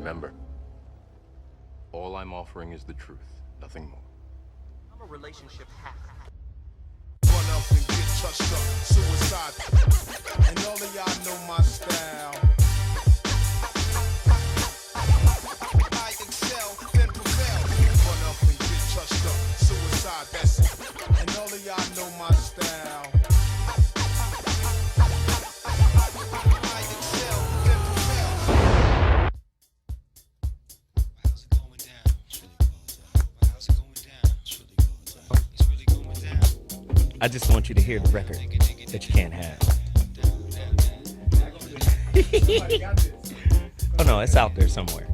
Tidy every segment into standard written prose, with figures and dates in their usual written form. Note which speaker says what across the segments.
Speaker 1: Remember, all I'm offering is the truth, nothing more.
Speaker 2: I'm a relationship hacker.
Speaker 3: Run up and get touched up, suicide. And all of y'all know my style. I excel, then prevail. Run up and get touched up, suicide, that's it. And all of y'all know my style. I excel, then prevail.
Speaker 4: How's it going down? How's it going down? It's really going down.
Speaker 5: I just want you to hear the record that you can't have. Oh no, it's out there somewhere.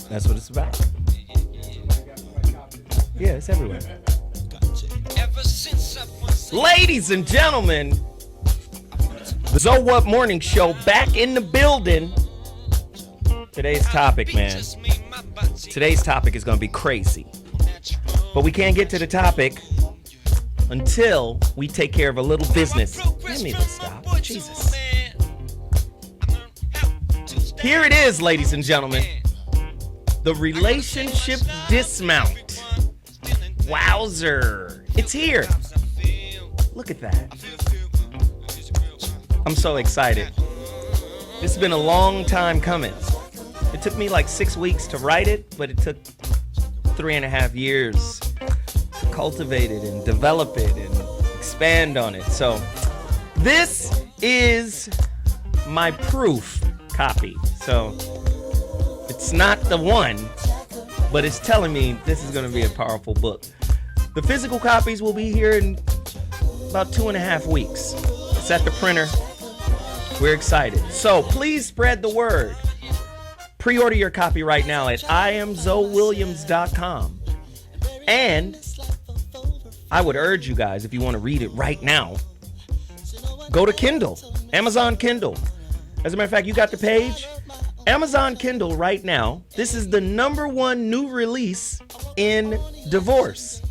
Speaker 5: That's what it's about. Yeah, it's everywhere.
Speaker 4: Ever since I was
Speaker 5: Ladies and gentlemen, the So What Morning Show back in the building. Today's topic, man. Today's topic is going to be crazy. But we can't get to the topic until we take care of a little business. Give me the stop. Jesus. Here it is, ladies and gentlemen. The relationship dismount. Wowzer. It's here. Look at that. I'm so excited. This has been a long time coming. It took me like 6 weeks to write it, but it took 3.5 years to cultivate it and develop it and expand on it. So this is my proof copy. So it's not the one, but it's telling me this is going to be a powerful book. The physical copies will be here in about 2.5 weeks. It's at the printer. We're excited. So please spread the word. Pre-order your copy right now at iamzowilliams.com. And I would urge you guys, if you want to read it right now, go to Kindle, Amazon Kindle. As a matter of fact, you got the page? Amazon Kindle right now. This is the #1 new release in divorce.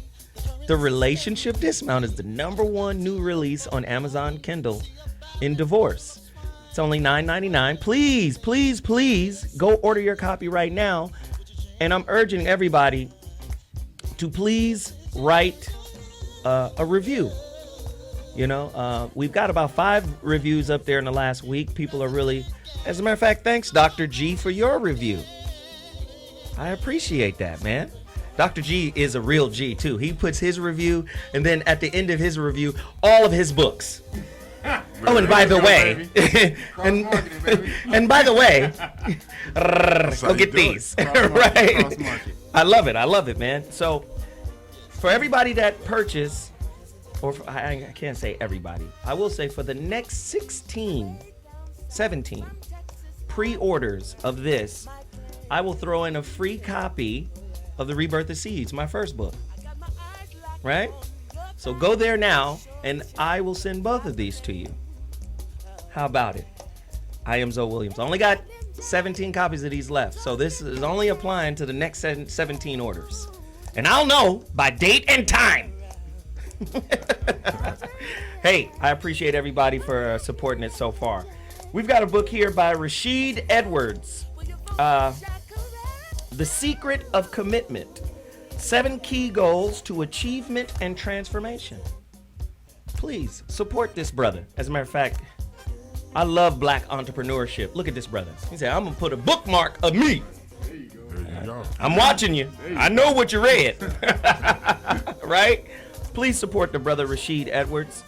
Speaker 5: The Relationship Dismount is the #1 new release on Amazon Kindle in divorce. It's only $9.99. Please, please, please go order your copy right now. And I'm urging everybody to please write a review. You know, we've got about 5 reviews up there in the last week. People are really, as a matter of fact, thanks, Dr. G, for your review. I appreciate that, man. Dr. G is a real G, too. He puts his review, and then at the end of his review, all of his books. Oh, and by the way, and by the way, go get these. Right? I love it, man. So, for everybody that purchased, or for, I can't say everybody, I will say for the next 17 pre-orders of this, I will throw in a free copy of The Rebirth of Seeds, my first book. Right? So go there now, and I will send both of these to you. How about it? I am Zoe Williams. I only got 17 copies of these left, so this is only applying to the next 17 orders. And I'll know by date and time. Hey, I appreciate everybody for supporting it so far. We've got a book here by Rashid Edwards. The Secret of Commitment. 7 Key Goals to Achievement and Transformation. Please support this brother. As a matter of fact, I love black entrepreneurship. Look at this brother. He said, I'm going to put a bookmark of me.
Speaker 6: There you go.
Speaker 5: I'm watching you. I know what you read. Right? Please support the brother Rashid Edwards.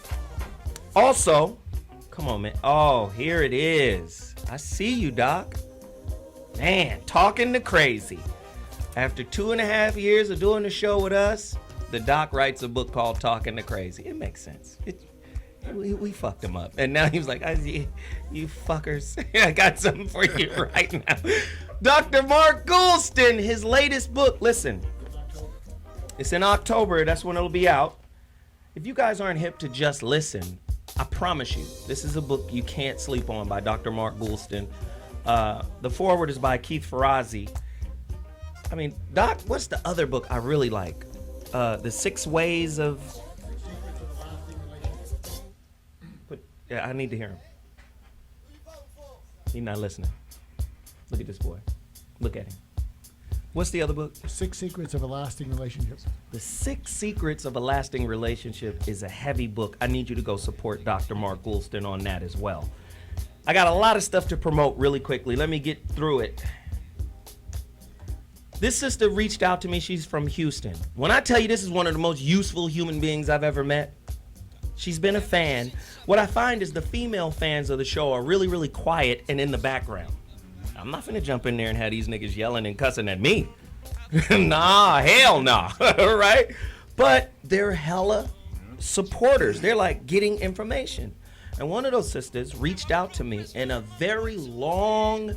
Speaker 5: Also, come on, man. Oh, here it is. I see you, Doc. Man, talking to crazy. After 2.5 years of doing the show with us, the doc writes a book called Talking to Crazy. It makes sense. We fucked him up. And now he was like, you fuckers, I got something for you right now. Dr. Mark Goulston, his latest book. Listen, it's in October. That's when it'll be out. If you guys aren't hip to just listen, I promise you, this is a book you can't sleep on by Dr. Mark Goulston. The foreword is by Keith Ferrazzi. I mean, Doc, what's the other book I really like? The 6 Ways of... But, yeah, I need to hear him. He's not listening. Look at this boy. Look at him. What's the other book?
Speaker 6: 6 Secrets of a Lasting Relationship.
Speaker 5: The 6 Secrets of a Lasting Relationship is a heavy book. I need you to go support Dr. Mark Goulston on that as well. I got a lot of stuff to promote really quickly. Let me get through it. This sister reached out to me. She's from Houston. When I tell you this is one of the most useful human beings I've ever met, she's been a fan. What I find is the female fans of the show are really, really quiet and in the background. I'm not finna jump in there and have these niggas yelling and cussing at me. Nah, hell nah, right? But they're hella supporters. They're like getting information. And one of those sisters reached out to me in a very long,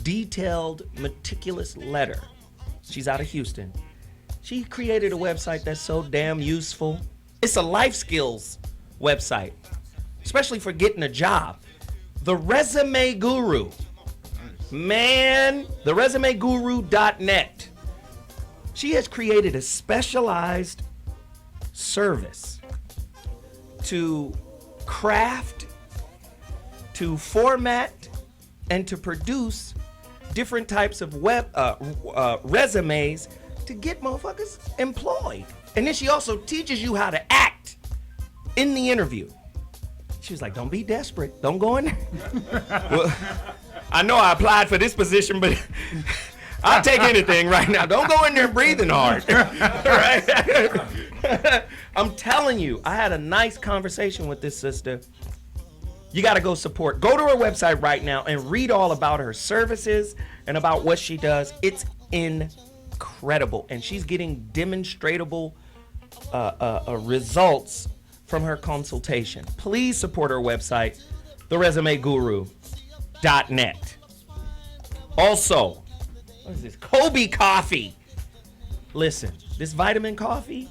Speaker 5: detailed, meticulous letter. She's out of Houston. She created a website that's so damn useful. It's a life skills website, especially for getting a job. The Resume Guru. Man, the resumeguru.net. She has created a specialized service to craft, to format, and to produce different types of resumes to get motherfuckers employed. And then she also teaches you how to act in the interview. She was like, don't be desperate. Don't go in there. Well, I know I applied for this position, but I'll take anything right now. Don't go in there breathing hard. Right? I'm telling you, I had a nice conversation with this sister. You got to go support. Go to her website right now and read all about her services and about what she does. It's incredible. And she's getting demonstratable results from her consultation. Please support her website, theresumeguru.net. Also, what is this? Kobe coffee. Listen, this vitamin coffee,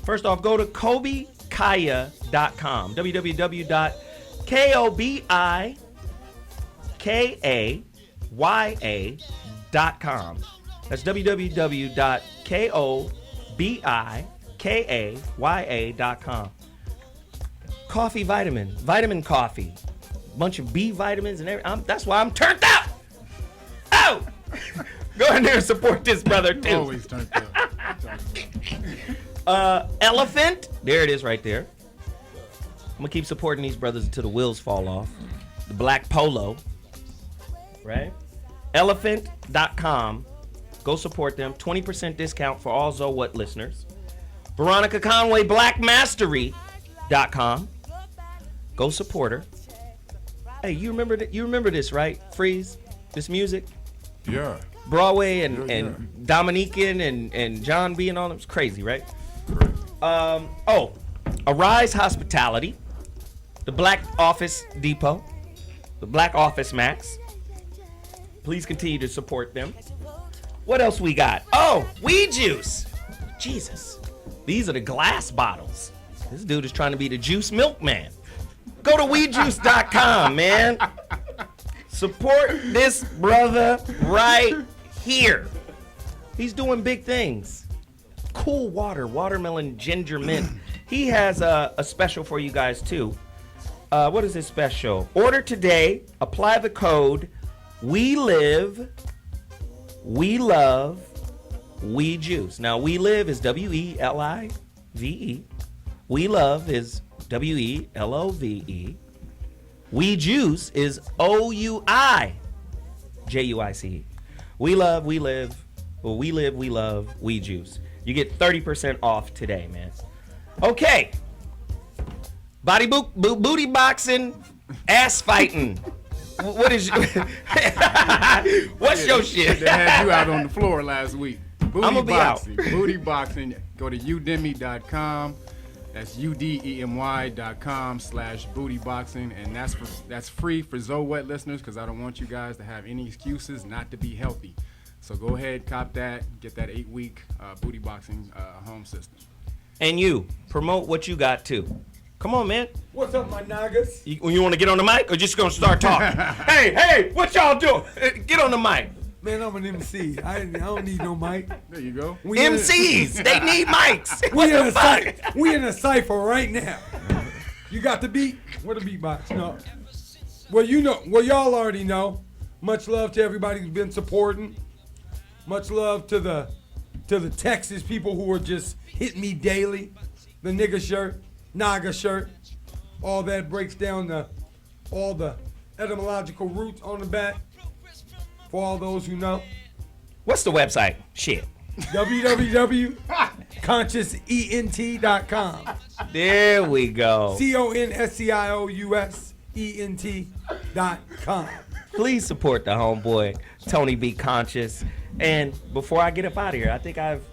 Speaker 5: first off, go to kobikaya.com. www.kobikaya.com. That's www.kobikaya.com. Coffee vitamin coffee. Bunch of B vitamins and everything. That's why I'm turned up. Oh! Go in there and support this brother too.
Speaker 7: Always turned up.
Speaker 5: Elephant. There it is right there. I'm gonna keep supporting these brothers until the wheels fall off. The black polo. Right? Elephant.com. Go support them. 20% discount for all Zo What listeners. Veronica Conway, blackmastery.com. Go support her. Hey, you remember this, right? Freez, this music?
Speaker 7: Yeah.
Speaker 5: Broadway and Dominican and John B and all them. It's crazy, right?
Speaker 7: Correct.
Speaker 5: Arise Hospitality, the Black Office Depot, the Black Office Max. Please continue to support them. What else we got? Oh, weed juice. Jesus. These are the glass bottles. This dude is trying to be the juice milkman. Go to weedjuice.com, man. Support this brother right here. He's doing big things. Cool water, watermelon, ginger mint. He has a special for you guys too. What is his special? Order today. Apply the code. We live. We love. We juice. Now, we live is WELIVE. We love is WELOVE. We juice is OUIJUICE. We love, we live, well, we live, we love, we juice. You get 30% off today, man. Okay. Booty boxing, ass fighting. What is what's your shit?
Speaker 7: They had you out on the floor last week. Booty
Speaker 5: I'ma be
Speaker 7: boxing.
Speaker 5: out.
Speaker 7: Booty boxing. Go to udemy.com. That's udemy.com/bootyboxing, and that's free for Zo What listeners, because I don't want you guys to have any excuses not to be healthy. So go ahead, cop that, get that 8-week booty boxing home system.
Speaker 5: And you promote what you got too. Come on, man.
Speaker 8: What's up, my niggas?
Speaker 5: You want to get on the mic or just gonna start talking? hey, what y'all doing? Get on the mic.
Speaker 8: Man, I'm an MC. I don't need no mic.
Speaker 7: There you go.
Speaker 5: MCs, they need mics.
Speaker 8: We in a cipher right now. You got the beat? Where the beatbox? No. Well, y'all already know. Much love to everybody who's been supporting. Much love to the Texas people who are just hitting me daily. The nigga shirt, naga shirt, all that breaks down all the etymological roots on the back. For all those who know.
Speaker 5: What's the website? Shit.
Speaker 8: www.consciousent.com.
Speaker 5: There we go.
Speaker 8: CONSCIOUSENT.com.
Speaker 5: Please support the homeboy, Tony Be Conscious. And before I get up out of here, I think I've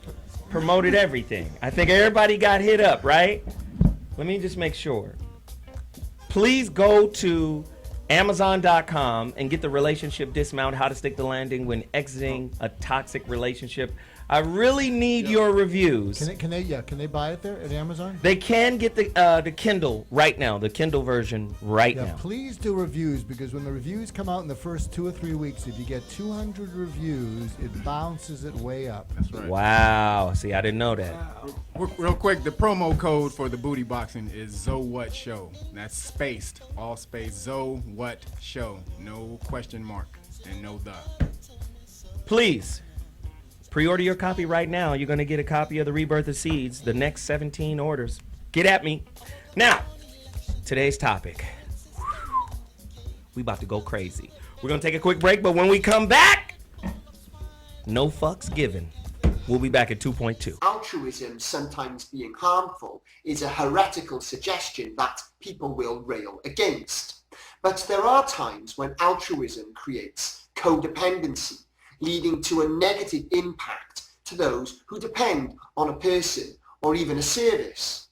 Speaker 5: promoted everything. I think everybody got hit up, right? Let me just make sure. Please go to Amazon.com and get the relationship dismount, how to stick the landing when exiting a toxic relationship. I really need your reviews.
Speaker 6: Can they buy it there at Amazon?
Speaker 5: They can get the Kindle right now, the Kindle version right now.
Speaker 6: Please do reviews, because when the reviews come out in the first 2 or 3 weeks, if you get 200 reviews, it bounces it way up.
Speaker 7: That's right.
Speaker 5: Wow. See, I didn't know that.
Speaker 7: Real quick, the promo code for the booty boxing is ZOWHAT Show. That's spaced, all space, ZOWHAT Show. No question mark and no the.
Speaker 5: Please. Pre-order your copy right now. You're going to get a copy of The Rebirth of Seeds, the next 17 orders. Get at me. Now, today's topic. We about to go crazy. We're going to take a quick break, but when we come back, no fucks given. We'll be back at 2.2.
Speaker 9: Altruism sometimes being harmful is a heretical suggestion that people will rail against. But there are times when altruism creates codependency, leading to a negative impact to those who depend on a person or even a service.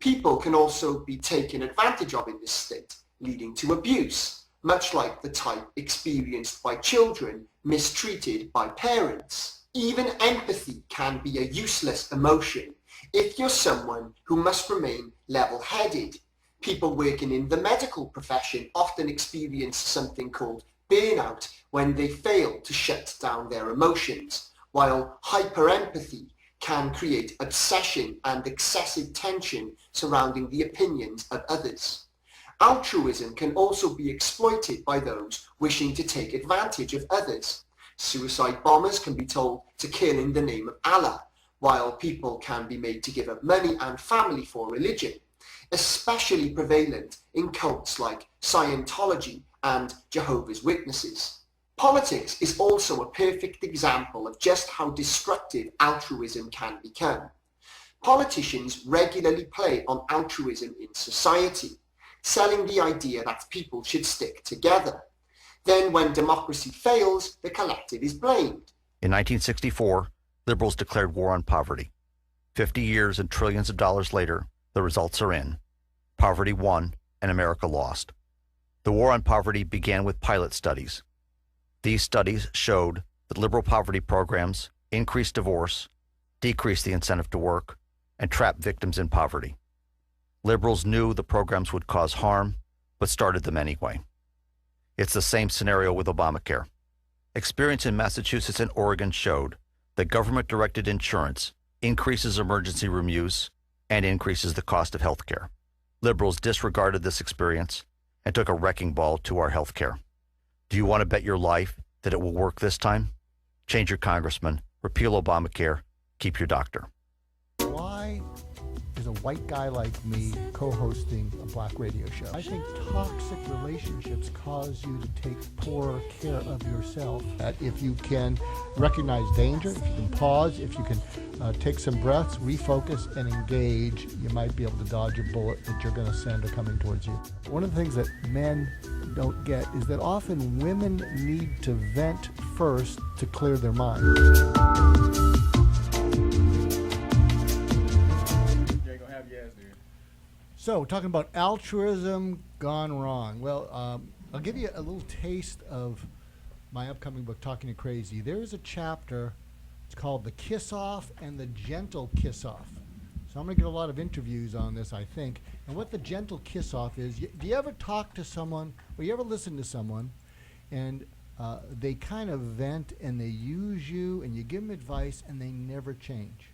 Speaker 9: People can also be taken advantage of in this state, leading to abuse, much like the type experienced by children mistreated by parents. Even empathy can be a useless emotion if you're someone who must remain level-headed. People working in the medical profession often experience something called burnout when they fail to shut down their emotions, while hyperempathy can create obsession and excessive tension surrounding the opinions of others. Altruism can also be exploited by those wishing to take advantage of others. Suicide bombers can be told to kill in the name of Allah, while people can be made to give up money and family for religion, especially prevalent in cults like Scientology and Jehovah's Witnesses. Politics is also a perfect example of just how destructive altruism can become. Politicians regularly play on altruism in society, selling the idea that people should stick together. Then when democracy fails, the collective is blamed.
Speaker 10: In 1964, liberals declared war on poverty. 50 years and trillions of dollars later, the results are in. Poverty won and America lost. The war on poverty began with pilot studies. These studies showed that liberal poverty programs increased divorce, decreased the incentive to work, and trapped victims in poverty. Liberals knew the programs would cause harm, but started them anyway. It's the same scenario with Obamacare. Experience in Massachusetts and Oregon showed that government-directed insurance increases emergency room use and increases the cost of health care. Liberals disregarded this experience and took a wrecking ball to our health care. Do you want to bet your life that it will work this time? Change your congressman, repeal Obamacare, keep your doctor.
Speaker 6: Why is a white guy like me co-hosting a black radio show? I think toxic relationships cause you to take poorer care of yourself. That if you can recognize danger, if you can pause, if you can take some breaths, refocus, and engage, you might be able to dodge a bullet that you're going to send or coming towards you. One of the things that men don't get is that often women need to vent first to clear their mind. So, talking about altruism gone wrong. Well, I'll give you a little taste of my upcoming book, Talking to Crazy. There is a chapter, it's called The Kiss Off and the Gentle Kiss Off. So I'm going to get a lot of interviews on this, I think. And what the gentle kiss off is, do you ever talk to someone, or you ever listen to someone, and they kind of vent and they use you, and you give them advice, and they never change?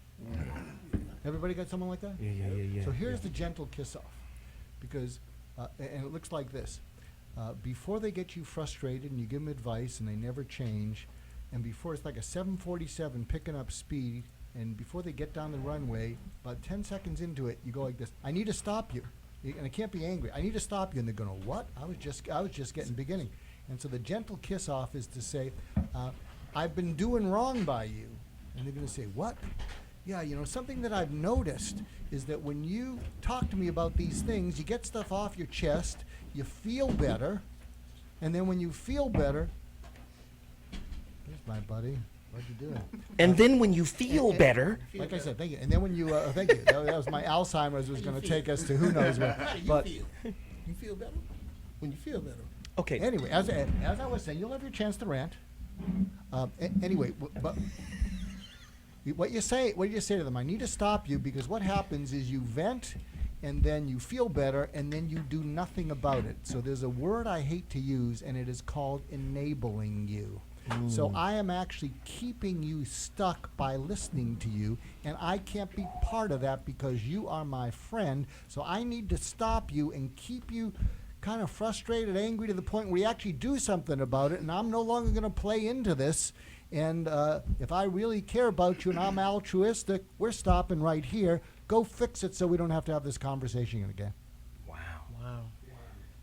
Speaker 6: Everybody got someone like that?
Speaker 5: Yeah.
Speaker 6: So here's the gentle kiss off, because, and it looks like this. before they get you frustrated and you give them advice and they never change, and before it's like a 747 picking up speed, and before they get down the runway, about 10 seconds into it, you go like this: I need to stop you. And I can't be angry. I need to stop you. And they're going, what? I was just getting beginning. And so the gentle kiss off is to say, I've been doing wrong by you. And they're going to say, what? Yeah, something that I've noticed is that when you talk to me about these things, you get stuff off your chest, you feel better, and then when you feel better, here's my buddy. What you doing?
Speaker 5: And then when you feel better,
Speaker 6: like I said, thank you. And then when you, thank you. That was my Alzheimer's was going to take us to who knows where.
Speaker 11: How do you
Speaker 6: But
Speaker 11: feel? You feel better? When you feel better.
Speaker 5: okay.
Speaker 6: anyway, as I was saying, you'll have your chance to rant. Anyway, but what you say to them? I need to stop you because what happens is you vent, and then you feel better, and then you do nothing about it. So there's a word I hate to use, and it is called enabling you. So I am actually keeping you stuck by listening to you, and I can't be part of that because you are my friend. So I need to stop you and keep you kind of frustrated, angry to the point where you actually do something about it, and I'm no longer going to play into this. And if I really care about you and I'm altruistic, we're stopping right here. Go fix it so we don't have to have this conversation again.
Speaker 5: Wow.
Speaker 11: Wow.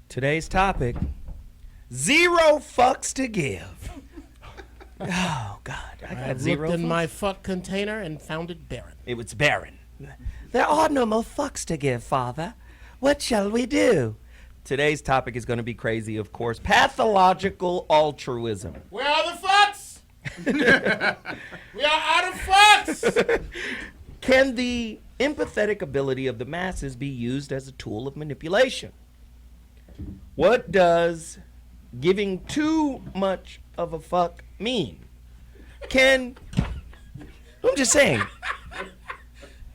Speaker 5: Today's topic: 0 fucks to give. Oh God, I got
Speaker 11: I
Speaker 5: 0
Speaker 11: looked in
Speaker 5: fucks.
Speaker 11: my fuck container and found it barren.
Speaker 5: It was barren. There are no more fucks to give, Father. What shall we do? Today's topic is going to be crazy, of course. Pathological altruism.
Speaker 11: Where are the fucks? We are out of fucks.
Speaker 5: Can the empathetic ability of the masses be used as a tool of manipulation? What does giving too much of a fuck mean? I'm just saying,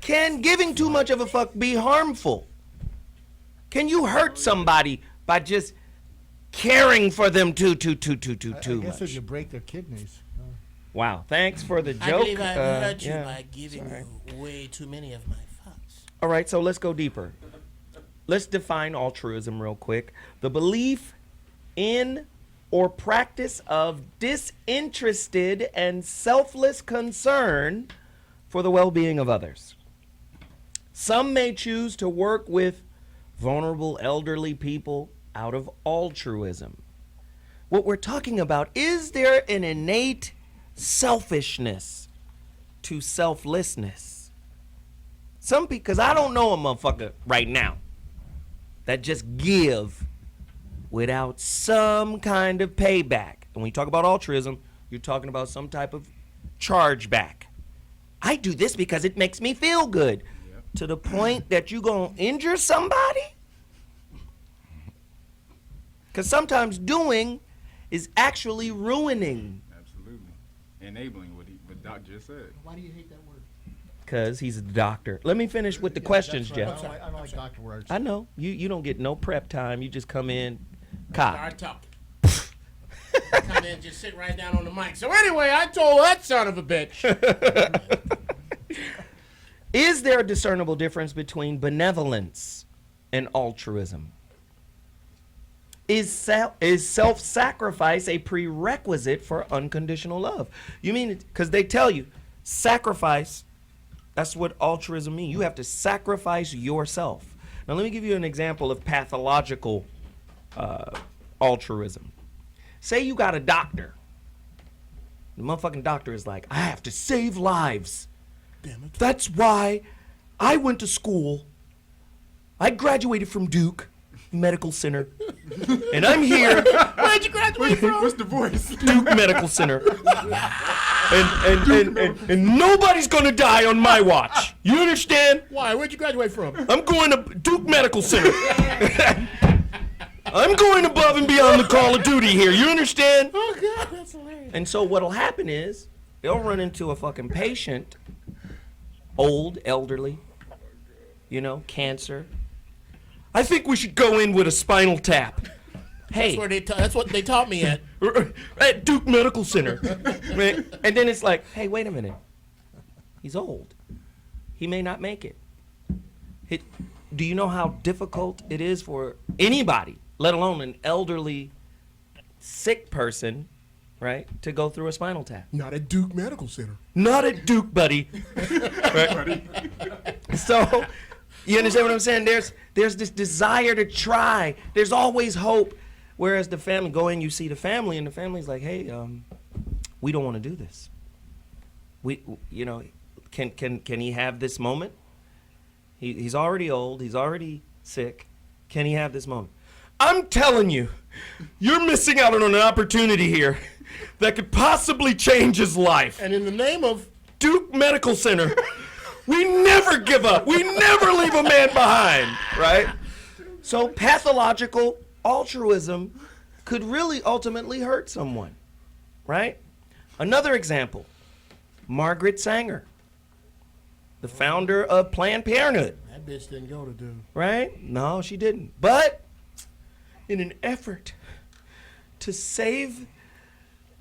Speaker 5: can giving too much of a fuck be harmful? Can you hurt somebody by just caring for them too
Speaker 6: I guess if
Speaker 5: much?
Speaker 6: you break their kidneys.
Speaker 5: Wow, thanks for the joke.
Speaker 11: I believe I hurt you
Speaker 5: yeah.
Speaker 11: by giving you way too many of my fucks.
Speaker 5: All right, so let's go deeper. Let's define altruism real quick. The belief in or practice of disinterested and selfless concern for the well-being of others. Some may choose to work with vulnerable elderly people out of altruism. What we're talking about, is there an innate selfishness to selflessness? Because I don't know a motherfucker right now that just give without some kind of payback. And when you talk about altruism, you're talking about some type of chargeback. I do this because it makes me feel good.
Speaker 7: Yep.
Speaker 5: To the point that you're going to injure somebody? Because sometimes doing is actually ruining.
Speaker 7: Absolutely. Enabling what Doc just said.
Speaker 6: Why do you hate that word?
Speaker 5: Because he's a doctor. Let me finish with the questions,
Speaker 6: That's right.
Speaker 5: Jeff.
Speaker 6: I don't like doctor words.
Speaker 5: I know. You don't get no prep time. You just come in, cop.
Speaker 11: Start talking. Come in, just sit right down on the mic. So anyway, I told that son of a bitch.
Speaker 5: Is there a discernible difference between benevolence and altruism? Is self-sacrifice a prerequisite for unconditional love? You mean, because they tell you, sacrifice, that's what altruism means. You have to sacrifice yourself. Now let me give you an example of pathological altruism. Say you got a doctor. The motherfucking doctor is like, I have to save lives.
Speaker 11: Damn it.
Speaker 5: That's why I went to school. I graduated from Duke Medical Center. And I'm here.
Speaker 11: Where'd you graduate from?
Speaker 7: What's the voice?
Speaker 5: Duke Medical Center. And nobody's gonna die on my watch. You understand?
Speaker 11: Why? Where'd you graduate from?
Speaker 5: I'm going to Duke Medical Center. I'm going above and beyond the call of duty here. You understand?
Speaker 11: Oh, God, that's hilarious.
Speaker 5: And so what'll happen is they'll run into a fucking patient, old, elderly, cancer. I think we should go in with a spinal tap. Hey,
Speaker 11: That's what they taught me at.
Speaker 5: at Duke Medical Center. And then it's like, hey, wait a minute. He's old. He may not make it. Do you know how difficult it is for anybody let alone an elderly, sick person, right, to go through a spinal tap.
Speaker 11: Not at Duke Medical Center.
Speaker 5: Not at Duke, buddy. Right? So, you understand what I'm saying? There's this desire to try. There's always hope. Whereas the family, go in, you see the family, and the family's like, hey, we don't want to do this. Can he have this moment? He's already old. He's already sick. Can he have this moment? I'm telling you, you're missing out on an opportunity here that could possibly change his life.
Speaker 11: And in the name of
Speaker 5: Duke Medical Center, we never give up. We never leave a man behind, right? So pathological altruism could really ultimately hurt someone, right? Another example, Margaret Sanger, the founder of Planned Parenthood.
Speaker 11: That bitch didn't go to Duke.
Speaker 5: Right? No, she didn't. But in an effort to save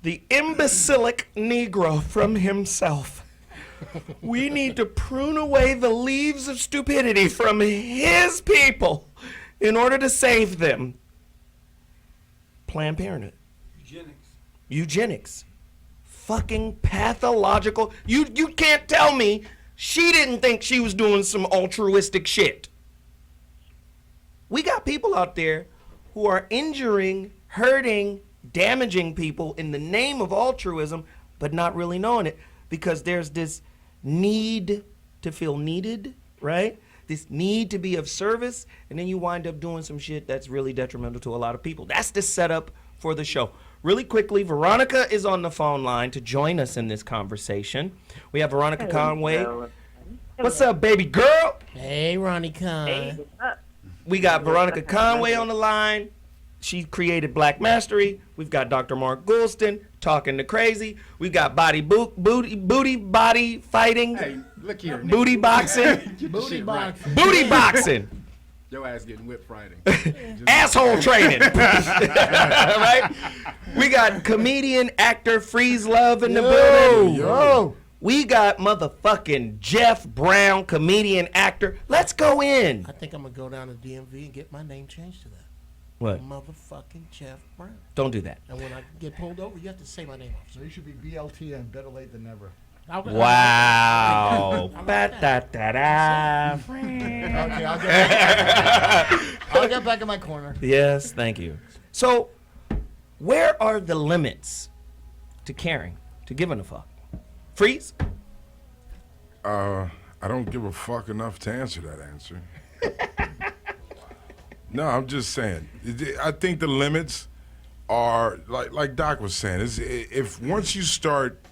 Speaker 5: the imbecilic Negro from himself, we need to prune away the leaves of stupidity from his people in order to save them. Planned Parenthood. Eugenics. Fucking pathological. You can't tell me she didn't think she was doing some altruistic shit. We got people out there who are injuring, hurting, damaging people in the name of altruism, but not really knowing it because there's this need to feel needed, right? This need to be of service, and then you wind up doing some shit that's really detrimental to a lot of people. That's the setup for the show. Really quickly, Veronica is on the phone line to join us in this conversation. We have Veronica Conway. What's up, baby girl?
Speaker 11: Hey, Ronnie Con.
Speaker 12: Hey, what's up?
Speaker 5: We got Veronica Conway on the line. She created Black Mastery. We've got Dr. Mark Goulston talking to crazy. We've got booty body fighting.
Speaker 7: Hey, look here.
Speaker 5: Booty boxing.
Speaker 11: Booty box.
Speaker 5: Booty boxing.
Speaker 7: Your ass getting whipped Friday.
Speaker 5: Asshole training. Right? We got comedian, actor, Freez Love in the building.
Speaker 6: Yo.
Speaker 5: We got motherfucking Jeff Brown, comedian, actor. Let's go in.
Speaker 11: I think I'm going to go down to DMV and get my name changed to that.
Speaker 5: What?
Speaker 11: Motherfucking Jeff Brown.
Speaker 5: Don't do that.
Speaker 11: And when I get pulled over, you have to say my name, officer.
Speaker 6: So you should be BLT and better late than never.
Speaker 5: Wow. Ba-da-da-da.
Speaker 6: Okay, I'll get back in my corner.
Speaker 5: Yes, thank you. So, where are the limits to caring, to giving a fuck? Freeze?
Speaker 13: I don't give a fuck enough to answer that answer. No, I'm just saying. I think the limits are like Doc was saying. If once you start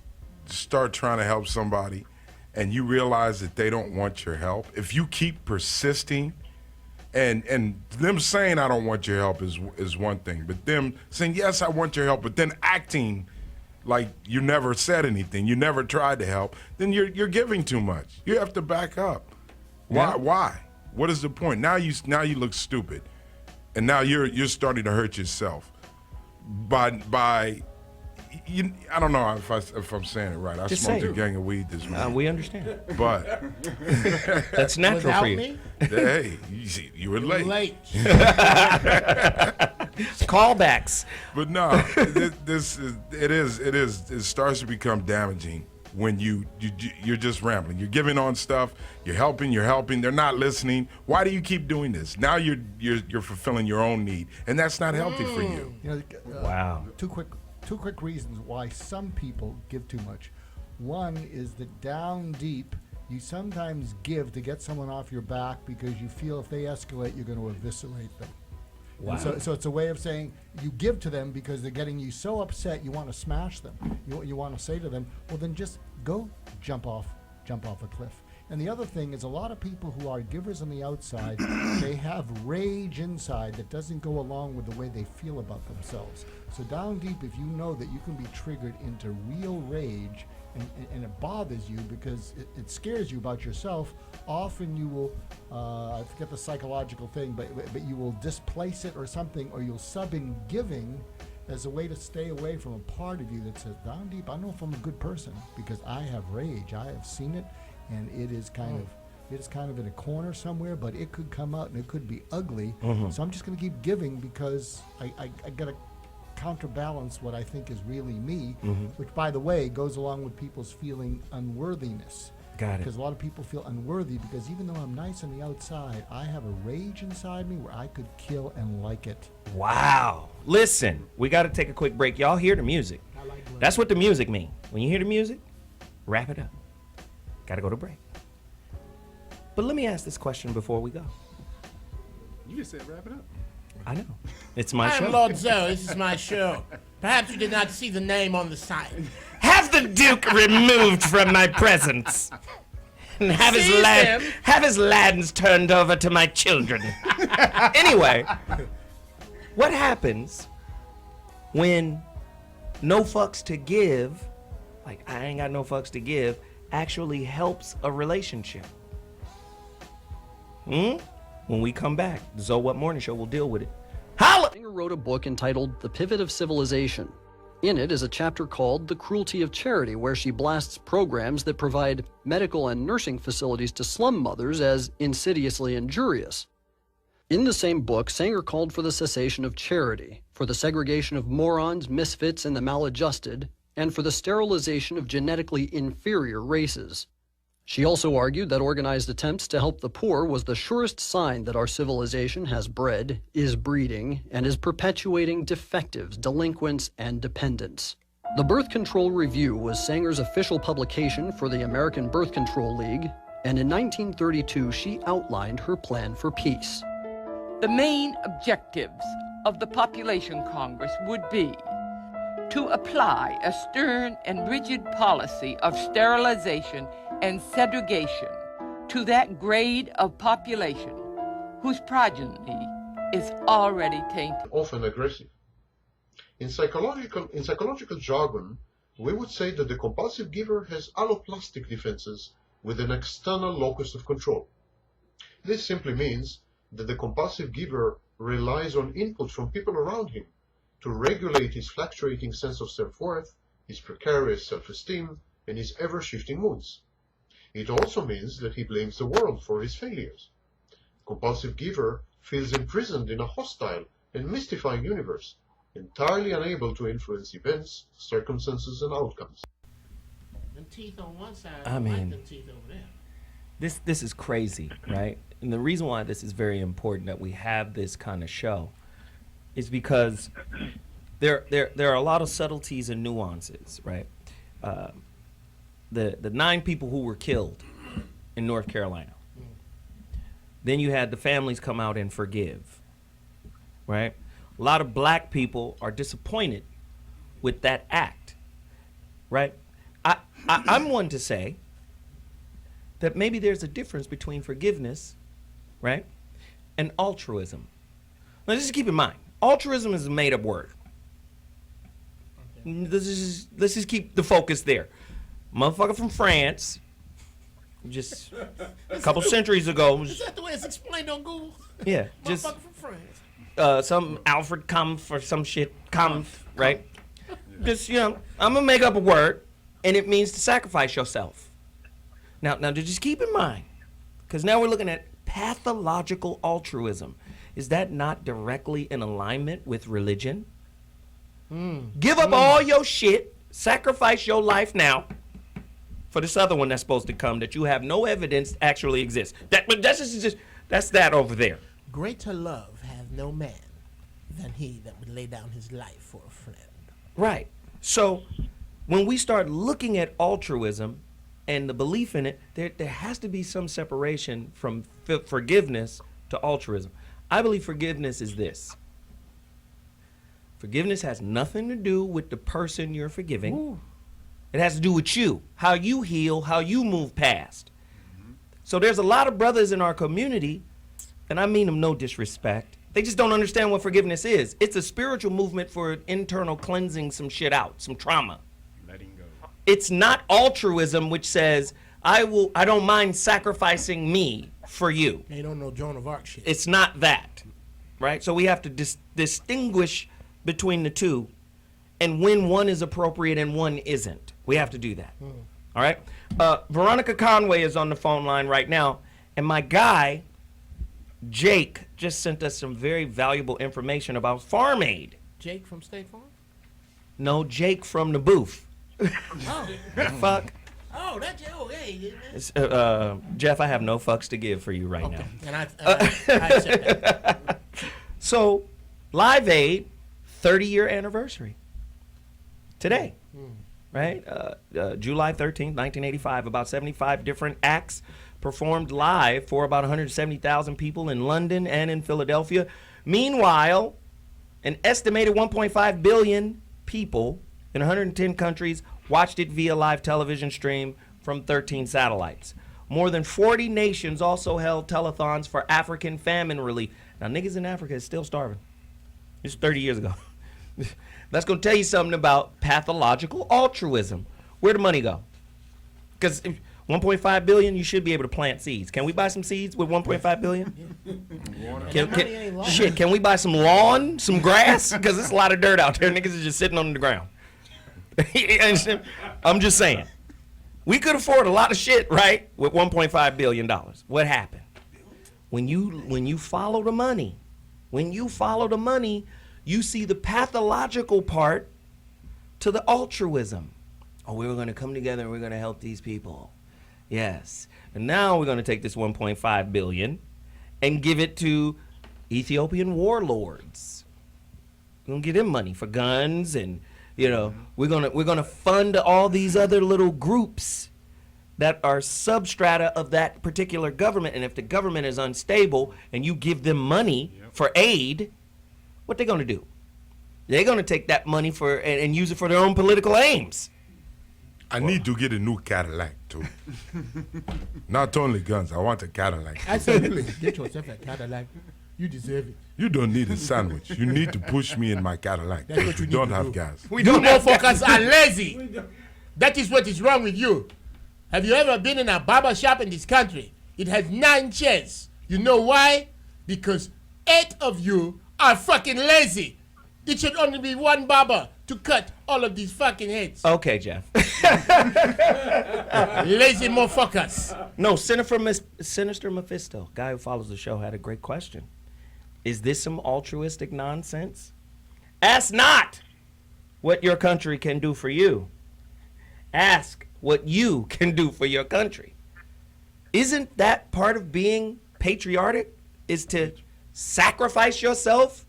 Speaker 13: trying to help somebody, and you realize that they don't want your help, if you keep persisting, and them saying I don't want your help is one thing, but them saying yes I want your help, but then acting like you never said anything, you never tried to help, then you're giving too much. You have to back up.
Speaker 5: Yeah.
Speaker 13: Why? What is the point? Now you look stupid, and now you're starting to hurt yourself by I don't know if I'm saying it right. I
Speaker 5: Just
Speaker 13: smoked
Speaker 5: say
Speaker 13: a
Speaker 5: it.
Speaker 13: gang of weed this morning.
Speaker 5: We understand.
Speaker 13: But
Speaker 5: That's natural
Speaker 11: Without
Speaker 5: for you.
Speaker 11: me?
Speaker 13: hey, you were late.
Speaker 5: Callbacks.
Speaker 13: But no, it starts to become damaging when you're just rambling. You're giving on stuff. You're helping. They're not listening. Why do you keep doing this? Now you're fulfilling your own need, and that's not healthy for you.
Speaker 6: You know,
Speaker 5: Wow.
Speaker 6: Two quick reasons why some people give too much. One is that down deep, you sometimes give to get someone off your back because you feel if they escalate, you're going to eviscerate them.
Speaker 5: Wow.
Speaker 6: And so it's a way of saying you give to them because they're getting you so upset you want to smash them. You want to say to them, well then just go jump off a cliff. And the other thing is a lot of people who are givers on the outside, they have rage inside that doesn't go along with the way they feel about themselves. So down deep, if you know that you can be triggered into real rage and it bothers you because it scares you about yourself, often you will, I forget the psychological thing, but you will displace it or something, or you'll sub in giving as a way to stay away from a part of you that says, down deep, I know if I'm a good person because I have rage. I have seen it, and it is kind of It is kind of in a corner somewhere, but it could come out and it could be ugly.
Speaker 5: Mhm.
Speaker 6: So I'm just going to keep giving because I got to counterbalance what I think is really me,
Speaker 5: Mhm.
Speaker 6: which, by the way, goes along with people's feeling unworthiness.
Speaker 5: Got it.
Speaker 6: Because a lot of people feel unworthy because even though I'm nice on the outside, I have a rage inside me where I could kill and like it.
Speaker 5: Wow. Listen, we got to take a quick break. Y'all hear the music. That's what the music means. When you hear the music, wrap it up. Got to go to break. But let me ask this question before we go.
Speaker 7: You just said wrap it up.
Speaker 5: I know. It's my
Speaker 11: I'm
Speaker 5: show.
Speaker 11: Lord Zoe. This is my show. Perhaps you did not see the name on the side.
Speaker 5: Have the Duke removed from my presence. And have his lands turned over to my children. Anyway, what happens when no fucks to give, like I ain't got no fucks to give, actually helps a relationship? When we come back, the Zoe What Morning Show will deal with it. Holla!
Speaker 12: Sanger wrote a book entitled The Pivot of Civilization. In it is a chapter called The Cruelty of Charity, where she blasts programs that provide medical and nursing facilities to slum mothers as insidiously injurious. In the same book, Sanger called for the cessation of charity, for the segregation of morons, misfits, and the maladjusted, and for the sterilization of genetically inferior races. She also argued that organized attempts to help the poor was the surest sign that our civilization has bred, is breeding, and is perpetuating defectives, delinquents, and dependents. The Birth Control Review was Sanger's official publication for the American Birth Control League, and in 1932 she outlined her plan for peace.
Speaker 14: The main objectives of the Population Congress would be to apply a stern and rigid policy of sterilization and segregation to that grade of population whose progeny is already tainted.
Speaker 15: Often aggressive. In psychological jargon, we would say that the compulsive giver has alloplastic defenses with an external locus of control. This simply means that the compulsive giver relies on input from people around him to regulate his fluctuating sense of self-worth, his precarious self-esteem, and his ever-shifting moods. It also means that he blames the world for his failures. Compulsive giver feels imprisoned in a hostile and mystifying universe, entirely unable to influence events, circumstances, and outcomes.
Speaker 11: Them teeth on one side,
Speaker 5: I mean,
Speaker 11: them teeth over there.
Speaker 5: This is crazy, right? And the reason why this is very important that we have this kind of show is because there are a lot of subtleties and nuances, right? The 9 people who were killed in North Carolina. Then you had the families come out and forgive, right? A lot of black people are disappointed with that act, right? I'm one to say that maybe there's a difference between forgiveness, right, and altruism. Now, just keep in mind, altruism is a made-up word. Let's just keep the focus there. Motherfucker from France, just a couple centuries ago.
Speaker 11: Is that the way it's explained on Google?
Speaker 5: Yeah, just
Speaker 11: Motherfucker from France.
Speaker 5: some Alfred Kampf or some shit, Kampf, right? Just, I'm gonna make up a word, and it means to sacrifice yourself. Now, just keep in mind, because now we're looking at pathological altruism. Is that not directly in alignment with religion? Give up all your shit, sacrifice your life now for this other one that's supposed to come that you have no evidence actually exists. That's that over there.
Speaker 11: Greater love hath no man than he that would lay down his life for a friend.
Speaker 5: Right. So when we start looking at altruism and the belief in it, there has to be some separation from forgiveness to altruism. I believe forgiveness is this. Forgiveness has nothing to do with the person you're forgiving. Ooh. It has to do with you, how you heal, how you move past. So there's a lot of brothers in our community, and I mean them no disrespect, they just don't understand what forgiveness is. It's a spiritual movement for internal cleansing some shit out, some trauma.
Speaker 7: Letting go.
Speaker 5: It's not altruism, which says, I don't mind sacrificing me for you.
Speaker 11: They don't know Joan of Arc shit.
Speaker 5: It's not that, right? So we have to distinguish between the two, and when one is appropriate and one isn't. We have to do that. All right? Veronica Conway is on the phone line right now, And my guy, Jake, just sent us some very valuable information about Farm Aid.
Speaker 11: Jake from State Farm?
Speaker 5: No, Jake from the booth.
Speaker 11: Oh.
Speaker 5: Fuck.
Speaker 11: Oh, that's hey.
Speaker 5: Jeff, I have no fucks to give for you right now.
Speaker 11: And I accept that.
Speaker 5: So, Live Aid, 30-year anniversary. Today, right? July 13th, 1985. About 75 different acts performed live for about 170,000 people in London and in Philadelphia. Meanwhile, an estimated 1.5 billion people in 110 countries watched it via live television stream from 13 satellites. More than 40 nations also held telethons for African famine relief. Now, niggas in Africa is still starving. It's 30 years ago. That's going to tell you something about pathological altruism. Where'd the money go? Because 1.5 billion, you should be able to plant seeds. Can we buy some seeds with 1.5 billion? Can we buy some lawn, some grass? Because there's a lot of dirt out there. Niggas is just sitting on the ground. I'm just saying. We could afford a lot of shit, right, with $1.5 billion. What happened? When you follow the money, you see the pathological part to the altruism. Oh, we were going to come together and we're going to help these people. Yes. And now we're going to take this 1.5 billion and give it to Ethiopian warlords. We're going to give them money for guns, and we're going to fund all these other little groups that are substrata of that particular government. And if the government is unstable and you give them money for aid, what they going to do? They're going to take that money and use it for their own political aims.
Speaker 13: I need to get a new Cadillac, too. Not only guns, I want a Cadillac.
Speaker 11: Absolutely. Get yourself a Cadillac. You deserve it.
Speaker 13: You don't need a sandwich. You need to push me in my Cadillac.
Speaker 11: That's what
Speaker 13: you
Speaker 11: you
Speaker 13: don't
Speaker 11: need to
Speaker 13: have
Speaker 11: do.
Speaker 13: gas.
Speaker 11: You motherfuckers are lazy. That is what is wrong with you. Have you ever been in a barber shop in this country? It has 9 chairs. You know why? Because 8 of you are fucking lazy. It should only be one barber to cut all of these fucking heads.
Speaker 5: Okay, Jeff.
Speaker 11: Lazy motherfuckers.
Speaker 5: No, Sinister Mephisto, guy who follows the show, had a great question. Is this some altruistic nonsense? Ask not what your country can do for you. Ask what you can do for your country. Isn't that part of being patriotic? Is to sacrifice yourself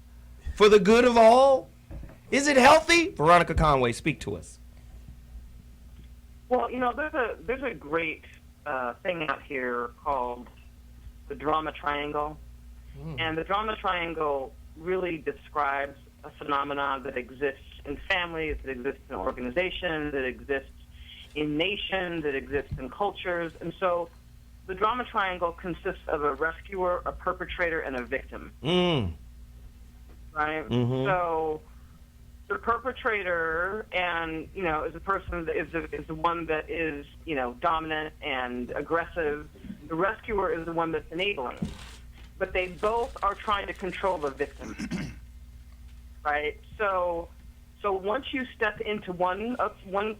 Speaker 5: for the good of all? Is it healthy? Veronica Conway, speak to us.
Speaker 16: Well, there's a great thing out here called the drama triangle. And the drama triangle really describes a phenomenon that exists in families, that exists in organizations, that exists in nations, that exists in cultures. And so the drama triangle consists of a rescuer, a perpetrator, and a victim. Right?
Speaker 5: Mm-hmm.
Speaker 16: So the perpetrator is a person that is the one that is, dominant and aggressive. The rescuer is the one that's enabling. But they both are trying to control the victim. Right? So once you step into one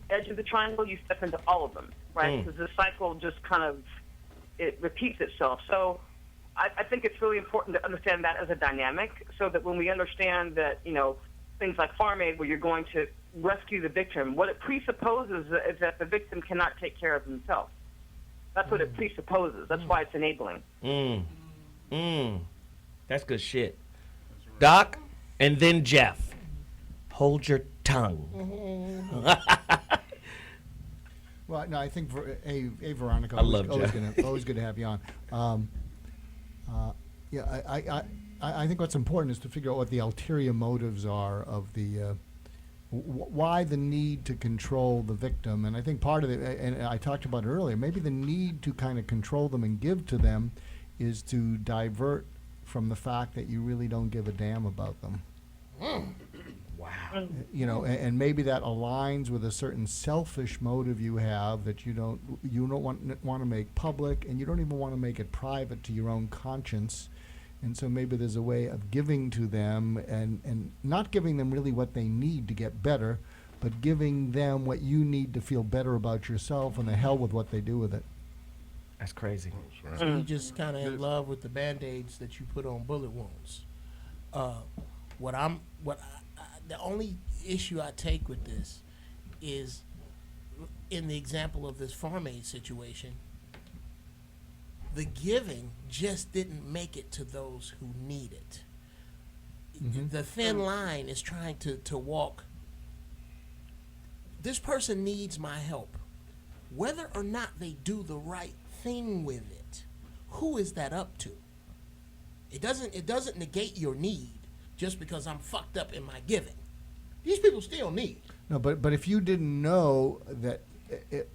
Speaker 16: edge of the triangle, you step into all of them, right? Because the cycle just kind of, it repeats itself. So I think it's really important to understand that as a dynamic, so that when we understand that, things like Farm Aid, where you're going to rescue the victim, what it presupposes is that the victim cannot take care of himself. That's what it presupposes. That's why it's enabling.
Speaker 5: That's good shit. Doc, and then Jeff. Hold your tongue.
Speaker 6: Well, no, I think Veronica,
Speaker 5: I love Jeff.
Speaker 6: Always good to have you on. I think what's important is to figure out what the ulterior motives are of the why the need to control the victim. And I think part of it, and I talked about it earlier, maybe the need to kind of control them and give to them is to divert from the fact that you really don't give a damn about them. Wow. And maybe that aligns with a certain selfish motive you have that you don't want to make public, and you don't even want to make it private to your own conscience. And so maybe there's a way of giving to them and not giving them really what they need to get better, but giving them what you need to feel better about yourself, and the hell with what they do with it.
Speaker 5: That's crazy.
Speaker 11: So you just kind of in love with the band-aids that you put on bullet wounds. The only issue I take with this is, in the example of this Farm Aid situation, the giving just didn't make it to those who need it. The thin line is trying to walk. This person needs my help. Whether or not they do the right thing with it, who is that up to? It doesn't negate your need just because I'm fucked up in my giving. These people still need.
Speaker 6: No, but if you didn't know that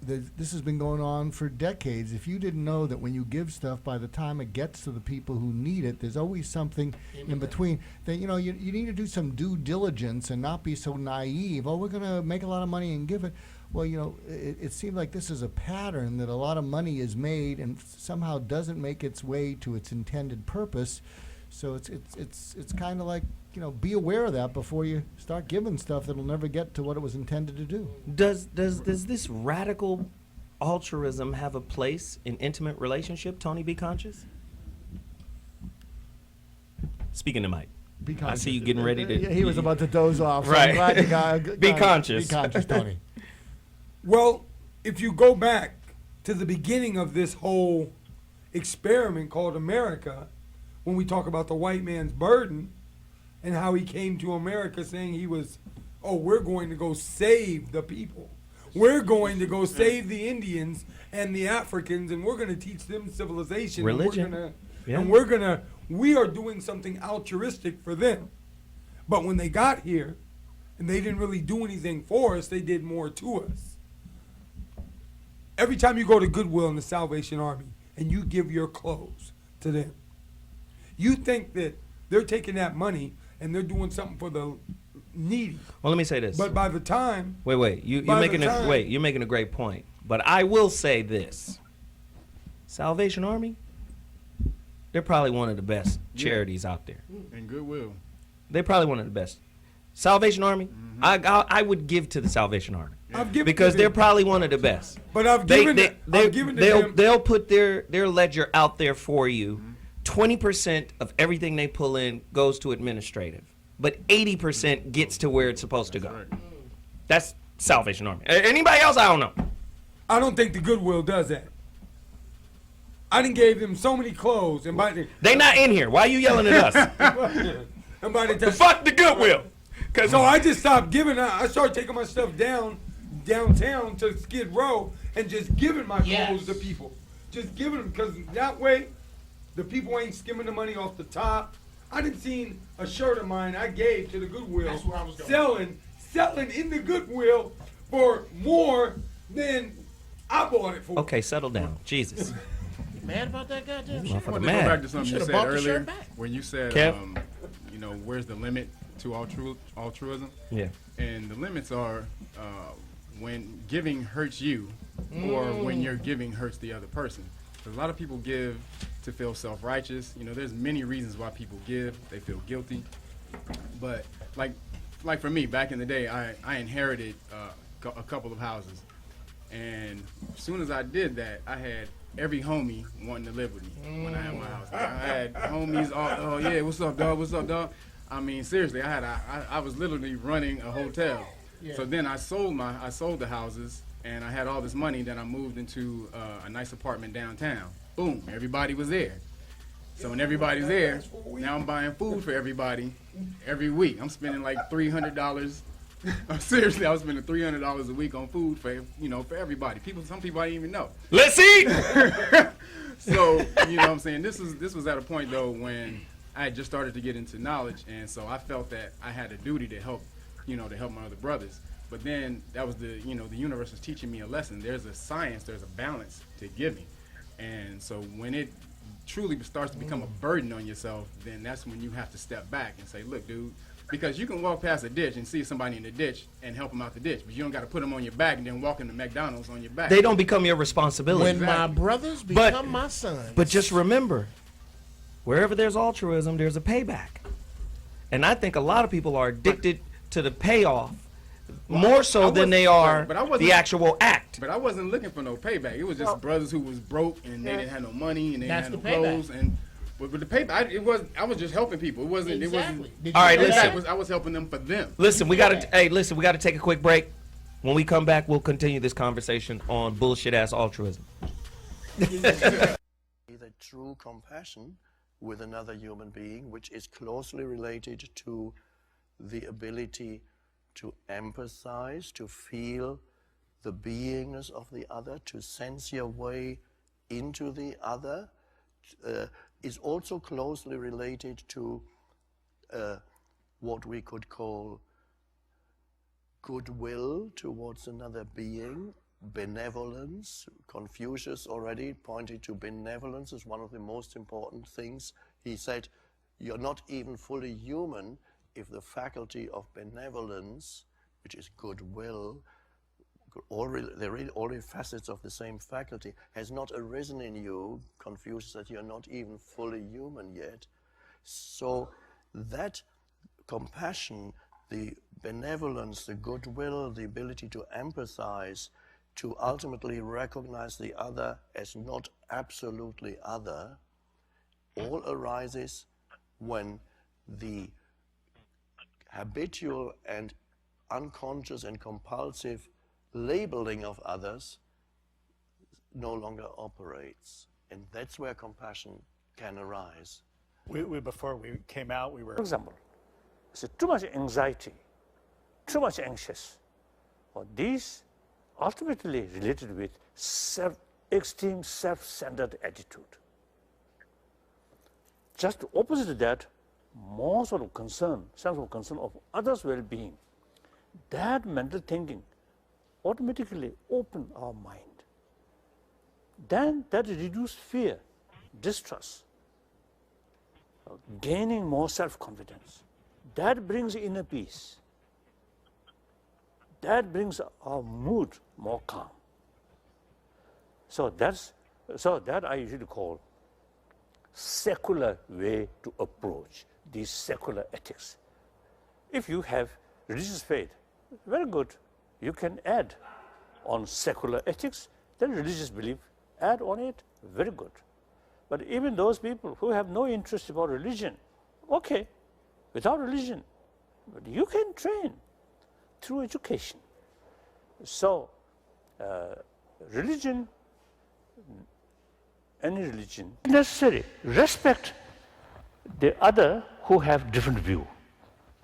Speaker 6: this has been going on for decades, if you didn't know that when you give stuff, by the time it gets to the people who need it, there's always something in between. That you need to do some due diligence and not be so naive. Oh, we're gonna make a lot of money and give it. Well, it seems like this is a pattern that a lot of money is made and somehow doesn't make its way to its intended purpose. So it's kind of like, be aware of that before you start giving stuff that'll never get to what it was intended to do.
Speaker 5: Does this radical altruism have a place in intimate relationship, Tony? Be conscious. Speaking to Mike.
Speaker 6: Be conscious.
Speaker 5: I see you getting ready to.
Speaker 6: Yeah, he was about to doze off. So
Speaker 5: Right.
Speaker 6: I'm glad you got,
Speaker 5: Be conscious.
Speaker 6: Be conscious, Tony.
Speaker 8: Well, if you go back to the beginning of this whole experiment called America, when we talk about the white man's burden and how he came to America saying he was, we're going to go save the people. We're going to go save the Indians and the Africans, and we're going to teach them civilization.
Speaker 5: Religion.
Speaker 8: And we are doing something altruistic for them. But when they got here and they didn't really do anything for us, they did more to us. Every time you go to Goodwill in the Salvation Army and you give your clothes to them, you think that they're taking that money and they're doing something for the needy.
Speaker 5: Well, let me say this.
Speaker 8: But by the time...
Speaker 5: Wait. You're making a great point. But I will say this. Salvation Army, they're probably one of the best charities out there.
Speaker 7: And Goodwill.
Speaker 5: They're probably one of the best. Salvation Army, I would give to the Salvation Army.
Speaker 8: I've given
Speaker 5: because
Speaker 8: to
Speaker 5: they're
Speaker 8: them.
Speaker 5: probably one of the best.
Speaker 8: But I've given to them.
Speaker 5: They'll put their ledger out there for you. 20% of everything they pull in goes to administrative, but 80% gets to where it's supposed to go.
Speaker 7: Right.
Speaker 5: That's Salvation Army. Anybody else? I don't know.
Speaker 8: I don't think the Goodwill does that. I done gave them so many clothes, and
Speaker 5: they not in here. Why are you yelling at us?
Speaker 8: And by the time,
Speaker 5: fuck the Goodwill.
Speaker 8: So I just stopped giving. I started taking my stuff downtown to Skid Row and just giving my clothes to people. Just giving them, because that way the people ain't skimming the money off the top. I done seen a shirt of mine I gave to the Goodwill.
Speaker 11: That's where I was going.
Speaker 8: Selling in the Goodwill for more than I bought it for.
Speaker 5: Okay, settle down. Jesus.
Speaker 11: Mad about that goddamn
Speaker 5: Motherfucker
Speaker 11: shit?
Speaker 7: I want to
Speaker 5: mad.
Speaker 7: go back to something you
Speaker 11: should've
Speaker 7: said
Speaker 11: bought the
Speaker 7: earlier
Speaker 11: shirt back.
Speaker 7: when you said,
Speaker 5: Kev?
Speaker 7: Where's the limit to altruism?
Speaker 5: Yeah.
Speaker 7: And the limits are when giving hurts you or when your giving hurts the other person. Because a lot of people give to feel self-righteous. There's many reasons why people give. They feel guilty. But like for me, back in the day, I inherited a couple of houses. And as soon as I did that, I had every homie wanting to live with me when I had my house. I had homies, oh yeah, what's up, dog? I mean, seriously, I was literally running a hotel.
Speaker 11: Yeah.
Speaker 7: So then I sold the houses, and I had all this money. Then I moved into a nice apartment downtown. Boom, everybody was there. So when everybody's there, now I'm buying food for everybody every week. I'm spending like $300. Seriously, I was spending $300 a week on food for everybody. Some people I didn't even know.
Speaker 5: Let's eat.
Speaker 7: So what I'm saying, this was at a point though when I had just started to get into knowledge, and so I felt that I had a duty to help my other brothers. But then that was the universe was teaching me a lesson. There's a science, there's a balance to giving, and so when it truly starts to become a burden on yourself, then that's when you have to step back and say, look, dude. Because you can walk past a ditch and see somebody in the ditch and help them out the ditch, but you don't got to put them on your back and then walk into McDonald's on your back.
Speaker 5: They don't become your responsibility.
Speaker 11: When my brothers become my sons.
Speaker 5: But just remember, wherever there's altruism, there's a payback. And I think a lot of people are addicted to the payoff more so than they are
Speaker 7: but I wasn't-
Speaker 5: the actual act.
Speaker 7: But I wasn't looking for no payback. It was just brothers who was broke and they didn't have no money and they
Speaker 11: That's
Speaker 7: didn't
Speaker 11: the
Speaker 7: have no
Speaker 11: payback.
Speaker 7: clothes and. But with the payback, I was just helping people. It wasn't.
Speaker 11: Exactly.
Speaker 7: It wasn't.
Speaker 5: All right,
Speaker 7: the payback
Speaker 5: listen.
Speaker 7: was- I was helping them for them.
Speaker 5: Listen, we gotta take a quick break. When we come back, we'll continue this conversation on bullshit ass altruism.
Speaker 10: The true compassion with another human being, which is closely related to the ability to empathize, to feel the beingness of the other, to sense your way into the other, is also closely related to what we could call goodwill towards another being, benevolence. Confucius already pointed to benevolence as one of the most important things. He said, you're not even fully human if the faculty of benevolence, which is goodwill, they're really all facets of the same faculty, has not arisen in you. Confucius said you're not even fully human yet. So that compassion, the benevolence, the goodwill, the ability to empathize, to ultimately recognize the other as not absolutely other, all arises when the habitual and unconscious and compulsive labeling of others no longer operates. And that's where compassion can arise.
Speaker 17: Before we came out, we were...
Speaker 18: For example, so too much anxiety, too much anxious. Well, these ultimately related with extreme self-centered attitude. Just opposite of that, more sort of concern, sense of concern of others' well-being. That mental thinking automatically open our mind. Then that reduces fear, distrust, gaining more self-confidence. That brings inner peace. That brings our mood more calm. So that I usually call secular way to approach these secular ethics. If you have religious faith, very good. You can add on secular ethics, then religious belief, add on it, very good. But even those people who have no interest about religion, okay, without religion, but you can train through education. So, religion, any religion, necessary. Respect the other who have different view.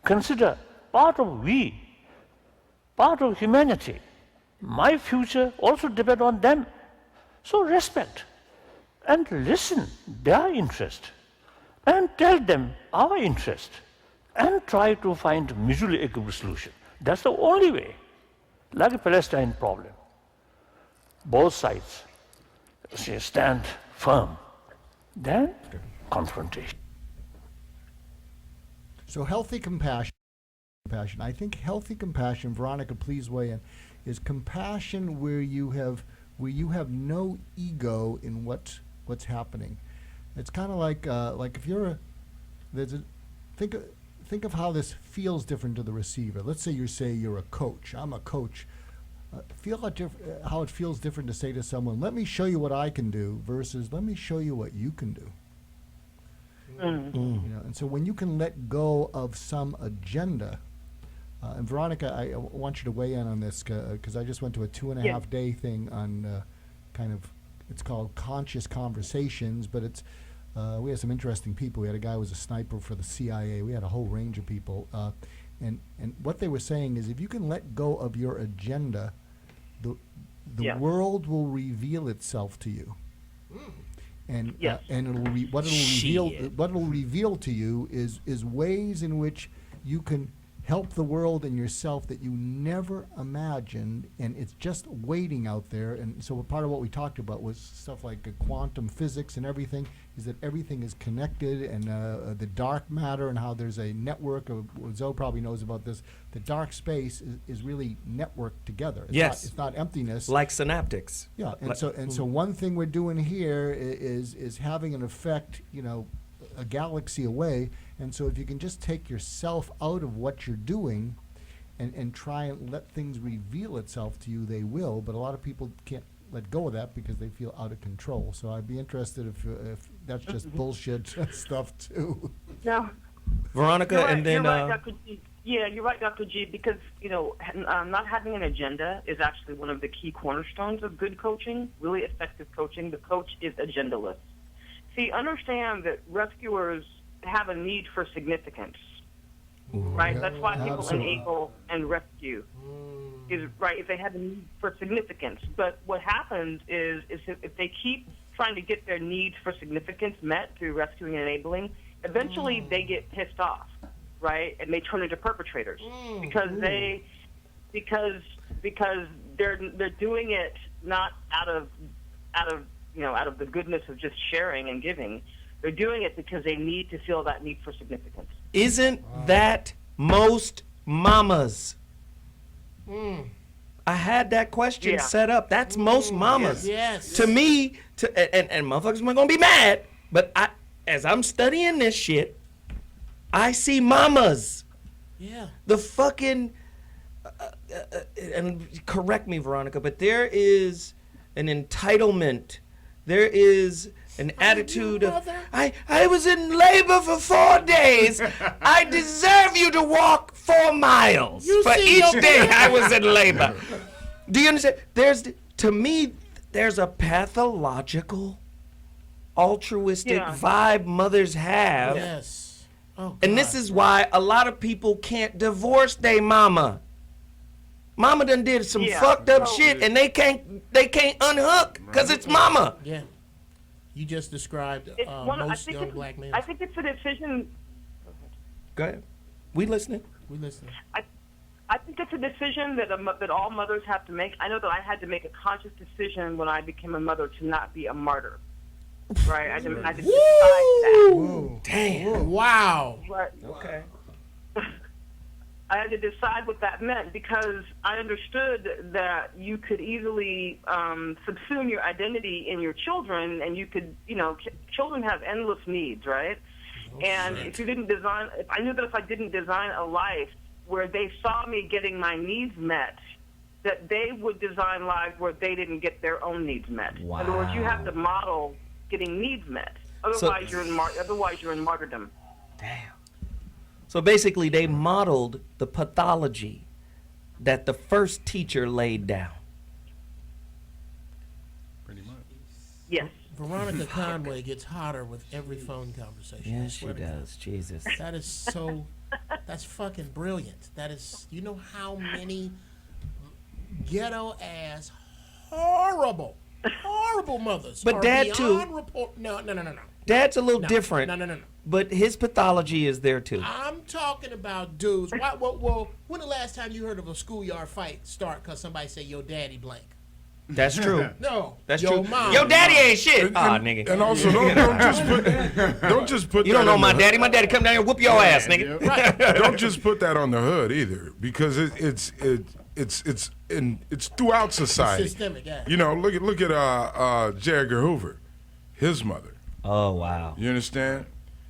Speaker 18: Consider part of we, part of humanity. My future also depends on them. So respect and listen their interest and tell them our interest and try to find mutually agreeable solution. That's the only way. Like the Palestine problem, both sides stand firm, then confrontation.
Speaker 6: So healthy compassion. I think healthy compassion, Veronica, please weigh in, is compassion where you have no ego in what's happening. It's kind of like if you're think of how this feels different to the receiver. Let's say you're a coach. I'm a coach. Feel how it feels different to say to someone, "Let me show you what I can do," versus "Let me show you what you can do." You know, and so when you can let go of some agenda, and Veronica, I want you to weigh in on this because I just went to a 2.5 day thing on it's called Conscious Conversations, but it's we had some interesting people. We had a guy who was a sniper for the CIA. We had a whole range of people, and what they were saying is if you can let go of your agenda, the world will reveal itself to you. And and what it'll reveal to you is ways in which you can help the world and yourself that you never imagined, and it's just waiting out there. And so part of what we talked about was stuff like quantum physics and everything, is that everything is connected, and the dark matter and how there's a network of, Zoe probably knows about this, the dark space is really networked together. It's not emptiness.
Speaker 5: Like synaptics.
Speaker 6: Yeah, and so one thing we're doing here is having an effect, a galaxy away. And so if you can just take yourself out of what you're doing and try and let things reveal itself to you, they will. But a lot of people can't let go of that because they feel out of control. So I'd be interested if that's just bullshit stuff too.
Speaker 16: No.
Speaker 5: Veronica,
Speaker 16: You're right,
Speaker 5: and then
Speaker 16: you're right, Dr. G. Yeah, you're right, Dr. G, because, not having an agenda is actually one of the key cornerstones of good coaching, really effective coaching. The coach is agendaless. See, understand that rescuers have a need for significance, right? That's why people enable and rescue. Is right, if they have a need for significance. But what happens is if they keep trying to get their needs for significance met through rescuing and enabling, eventually they get pissed off, right? And they turn into perpetrators because they're doing it not out of the goodness of just sharing and giving. They're doing it because they need to feel that need for significance.
Speaker 5: Isn't that most mamas? I had that question set up. That's most mamas.
Speaker 11: Yes.
Speaker 5: To me, and motherfuckers are gonna be mad, but as I'm studying this shit, I see mamas.
Speaker 11: Yeah.
Speaker 5: The fucking and correct me, Veronica, but there is an entitlement. There is an attitude of I was in labor for 4 days. I deserve you to walk 4 miles for each day I was in labor. Do you understand? To me, there's a pathological, altruistic vibe mothers have.
Speaker 11: Yes. Oh,
Speaker 5: and this is why a lot of people can't divorce their mama. Mama done did some fucked up shit, and they can't unhook because it's mama.
Speaker 11: Yeah. You just described most young black men.
Speaker 16: I think it's a decision.
Speaker 5: Go ahead. We listening.
Speaker 11: We listening.
Speaker 16: I think it's a decision that all mothers have to make. I know that I had to make a conscious decision when I became a mother to not be a martyr. Right? I had to decide that.
Speaker 11: Whoa.
Speaker 5: Damn.
Speaker 11: Wow.
Speaker 16: Right.
Speaker 5: Okay.
Speaker 16: I had to decide what that meant because I understood that you could easily subsume your identity in your children, and you could, children have endless needs, right? And if you didn't I knew that if I didn't design a life where they saw me getting my needs met, that they would design lives where they didn't get their own needs met.
Speaker 5: Wow.
Speaker 16: In other words, you have to model getting needs met. Otherwise, you're in martyrdom.
Speaker 5: Damn. So basically, they modeled the pathology that the first teacher laid down.
Speaker 7: Pretty much.
Speaker 16: Yes.
Speaker 11: Veronica Conway gets hotter with every phone conversation.
Speaker 5: Yes, she does. Jesus.
Speaker 11: That is so. That's fucking brilliant. That is. You know how many ghetto ass, horrible mothers.
Speaker 5: But
Speaker 11: are
Speaker 5: Dad too.
Speaker 11: No.
Speaker 5: Dad's a little different.
Speaker 11: No.
Speaker 5: But his pathology is there too.
Speaker 11: I'm talking about dudes. Well, when the last time you heard of a schoolyard fight start because somebody say your daddy blank?
Speaker 5: That's true.
Speaker 11: No,
Speaker 5: that's
Speaker 11: your
Speaker 5: true.
Speaker 11: mom.
Speaker 5: Your daddy ain't shit. Nigga.
Speaker 13: And also, don't just put.
Speaker 5: You don't know my daddy. My daddy come down here and whoop your ass, nigga.
Speaker 11: Right.
Speaker 13: Don't just put that on the hood either, because it's throughout society.
Speaker 11: It's systemic, yeah.
Speaker 13: Look at J. Edgar Hoover, his mother.
Speaker 5: Oh wow.
Speaker 13: You understand?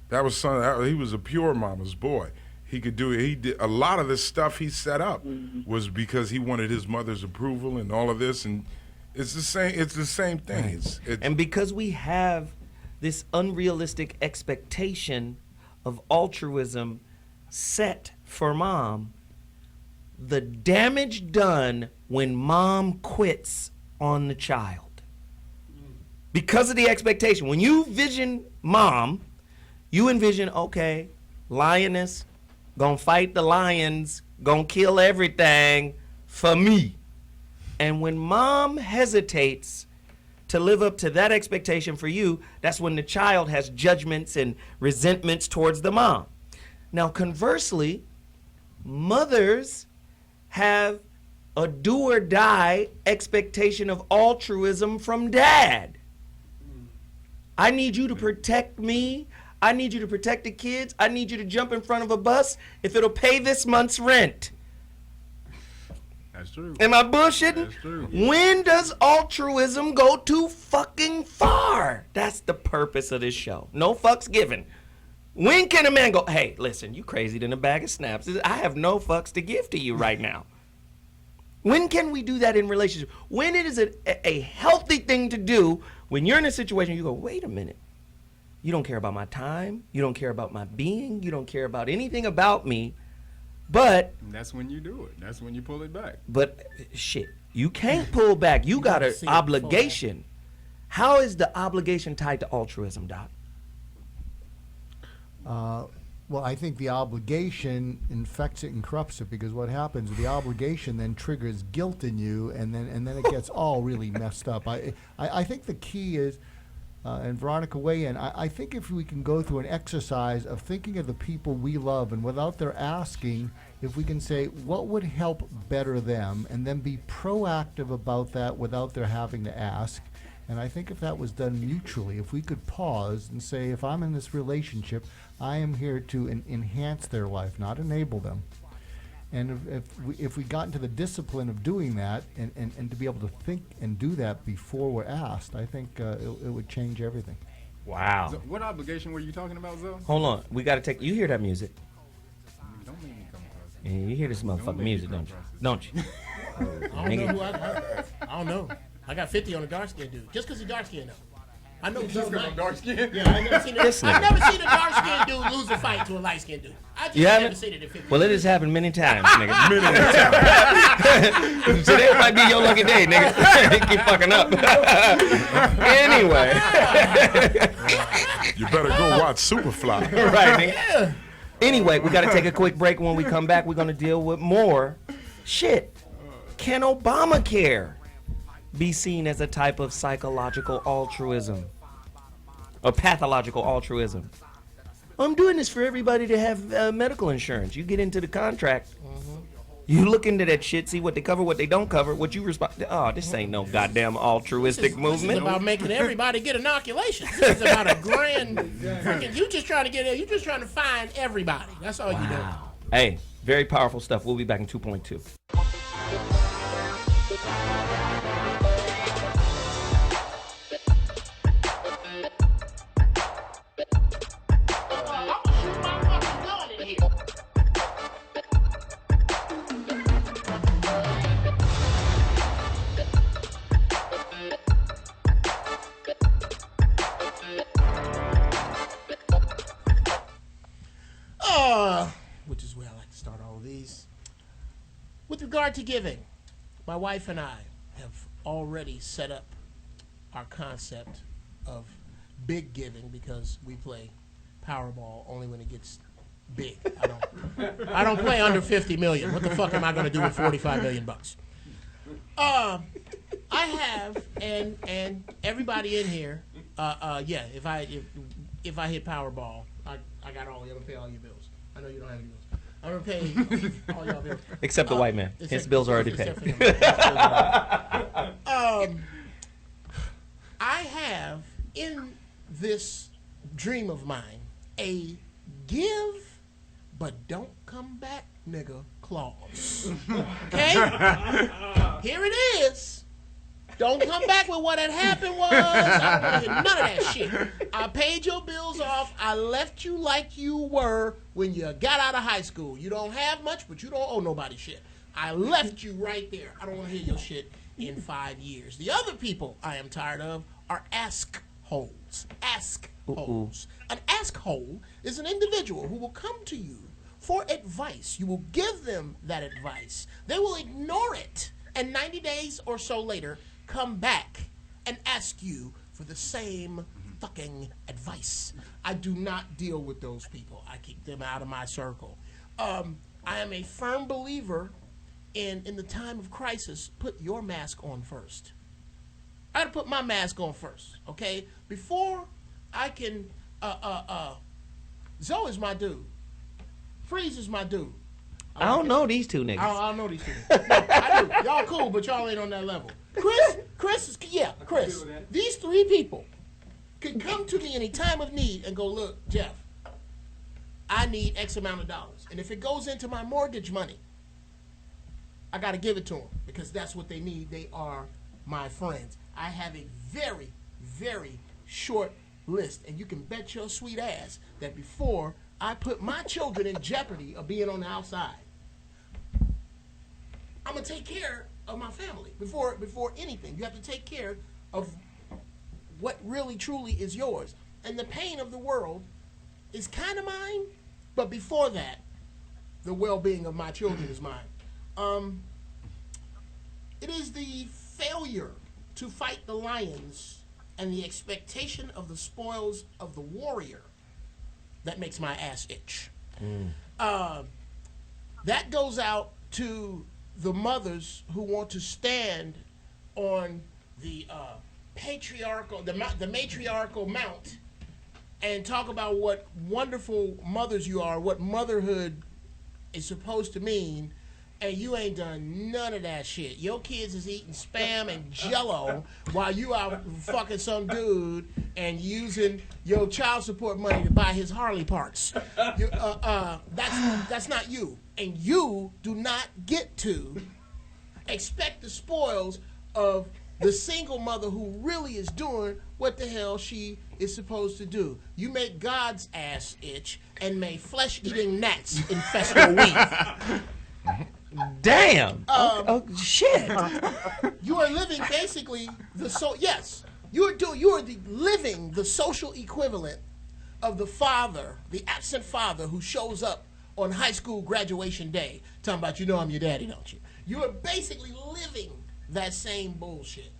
Speaker 13: That was he was a pure mama's boy. He could do it. He did a lot of this stuff he set up was because he wanted his mother's approval and all of this, and it's the same. It's the same thing. It's
Speaker 5: and because we have this unrealistic expectation of altruism set for mom, the damage done when mom quits on the child. Because of the expectation. When you vision mom, you envision, okay, lioness, gonna fight the lions, gonna kill everything for me. And when mom hesitates to live up to that expectation for you, that's when the child has judgments and resentments towards the mom. Now, conversely, mothers have a do or die expectation of altruism from dad. I need you to protect me. I need you to protect the kids. I need you to jump in front of a bus if it'll pay this month's rent.
Speaker 7: That's true.
Speaker 5: Am I bullshitting?
Speaker 7: That's true.
Speaker 5: When does altruism go too fucking far? That's the purpose of this show. No fucks given. When can a man go, hey, listen, you crazy than a bag of snaps. I have no fucks to give to you right now. When can we do that in relationship? When it is a healthy thing to do, when you're in a situation, you go, wait a minute. You don't care about my time. You don't care about my being. You don't care about anything about me. But
Speaker 7: And that's when you do it. That's when you pull it back.
Speaker 5: But shit, you can't pull back. You got an obligation. How is the obligation tied to altruism, Doc?
Speaker 6: Well, I think the obligation infects it and corrupts it, because what happens, the obligation then triggers guilt in you, and then it gets all really messed up. I think the key is, and Veronica weigh in, I think if we can go through an exercise of thinking of the people we love, and without their asking, if we can say what would help better them, and then be proactive about that without their having to ask. And I think if that was done mutually, if we could pause and say, if I'm in this relationship, I am here to enhance their life, not enable them. And if we got into the discipline of doing that, and to be able to think and do that before we're asked, I think it would change everything.
Speaker 5: Wow.
Speaker 7: So what obligation were you talking about, Zoe?
Speaker 5: Hold on. We got to take, you hear that music?
Speaker 7: Don't make me come across it.
Speaker 5: Yeah, you hear this motherfucking music, don't you? Don't you?
Speaker 11: I don't know who I don't know. I got 50 on a dark skinned dude. Just because he's dark skinned, though. I know
Speaker 7: Just because I'm dark skinned?
Speaker 11: Yeah, I've never seen a dark skinned dude lose a fight to a light skinned dude. I just never seen it in 50
Speaker 5: Well, it has happened many times, nigga. Many times. Today might be your lucky day, nigga. Keep fucking up. Anyway.
Speaker 13: You better go watch Superfly.
Speaker 5: Right, nigga. Anyway, we got to take a quick break. When we come back, we're going to deal with more shit. Can Obamacare be seen as a type of psychological altruism or pathological altruism? I'm doing this for everybody to have medical insurance. You get into the contract, you look into that shit, see what they cover, what they don't cover, what you respond. Oh, this ain't no goddamn altruistic movement.
Speaker 11: This is about making everybody get inoculations. This is about a grand freaking. You just trying to get in. You just trying to find everybody. That's all you do.
Speaker 5: Hey, very powerful stuff. We'll be back in 2.2.
Speaker 11: Which is where I like to start all of these. With regard to giving, my wife and I have already set up our concept of big giving, because we play Powerball only when it gets big. I don't play under 50 million. What the fuck am I going to do with 45 million bucks? I have, and everybody in here, yeah, if I hit Powerball, I got all, I'm gonna pay all your bills. I know you don't have any bills. I'm gonna pay all your bills.
Speaker 5: Except the white man. His bills are already paid.
Speaker 11: I have in this dream of mine a give but don't come back, nigga, clause. Okay? Here it is. Don't come back with what had happened was. I don't want to hear none of that shit. I paid your bills off. I left you like you were when you got out of high school. You don't have much, but you don't owe nobody shit. I left you right there. I don't want to hear your shit in 5 years. The other people I am tired of are ask-holes. Ask-holes. An ask-hole is an individual who will come to you for advice. You will give them that advice. They will ignore it, and 90 days or so later, come back and ask you for the same fucking advice. I do not deal with those people. I keep them out of my circle. I am a firm believer in the time of crisis, put your mask on first. I gotta put my mask on first, okay? Before I can, Zoe is my dude. Freez is my dude.
Speaker 5: I don't know these two niggas.
Speaker 11: I don't know these two niggas. No, I do. Y'all cool, but y'all ain't on that level. Chris. These three people can come to me in a time of need and go, look, Jeff, I need X amount of dollars. And if it goes into my mortgage money, I got to give it to them because that's what they need. They are my friends. I have a very, very short list, and you can bet your sweet ass that before I put my children in jeopardy of being on the outside, I'm gonna take care of my family before anything. You have to take care of what really truly is yours, and the pain of the world is kind of mine, but before that, the well-being of my children is mine. It is the failure to fight the lions and the expectation of the spoils of the warrior that makes my ass itch. That goes out to the mothers who want to stand on the patriarchal, the matriarchal mount and talk about what wonderful mothers you are, what motherhood is supposed to mean, and you ain't done none of that shit. Your kids is eating Spam and Jello while you out fucking some dude and using your child support money to buy his Harley parts. That's not you. And you do not get to expect the spoils of the single mother who really is doing what the hell she is supposed to do. You make God's ass itch and may flesh-eating gnats infest your weave.
Speaker 5: Damn. Shit.
Speaker 11: You are living basically you are living the social equivalent of the father, the absent father who shows up on high school graduation day talking about, you know I'm your daddy, don't you? You are basically living that same bullshit.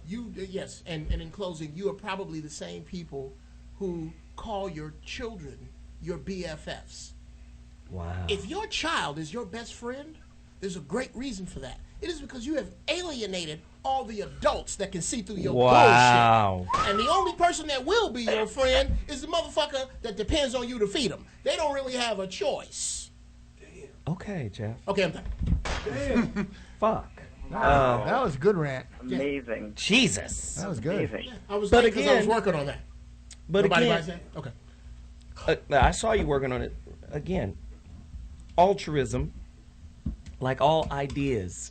Speaker 11: Yes, and in closing, you are probably the same people who call your children your BFFs.
Speaker 5: Wow.
Speaker 11: If your child is your best friend, there's a great reason for that. It is because you have alienated all the adults that can see through your bullshit. And the only person that will be your friend is the motherfucker that depends on you to feed them. They don't really have a choice.
Speaker 5: Okay, Jeff.
Speaker 11: Okay, I'm done.
Speaker 6: Damn.
Speaker 5: Fuck.
Speaker 6: That was a good rant.
Speaker 16: Amazing.
Speaker 5: Jesus.
Speaker 6: That was good.
Speaker 16: Amazing.
Speaker 11: Yeah, I was
Speaker 5: But
Speaker 11: late 'cause I was
Speaker 5: again-
Speaker 11: working on that.
Speaker 5: But
Speaker 11: Nobody
Speaker 5: again,
Speaker 11: buys that? Okay.
Speaker 5: I saw you working on it. Again, altruism, like all ideas.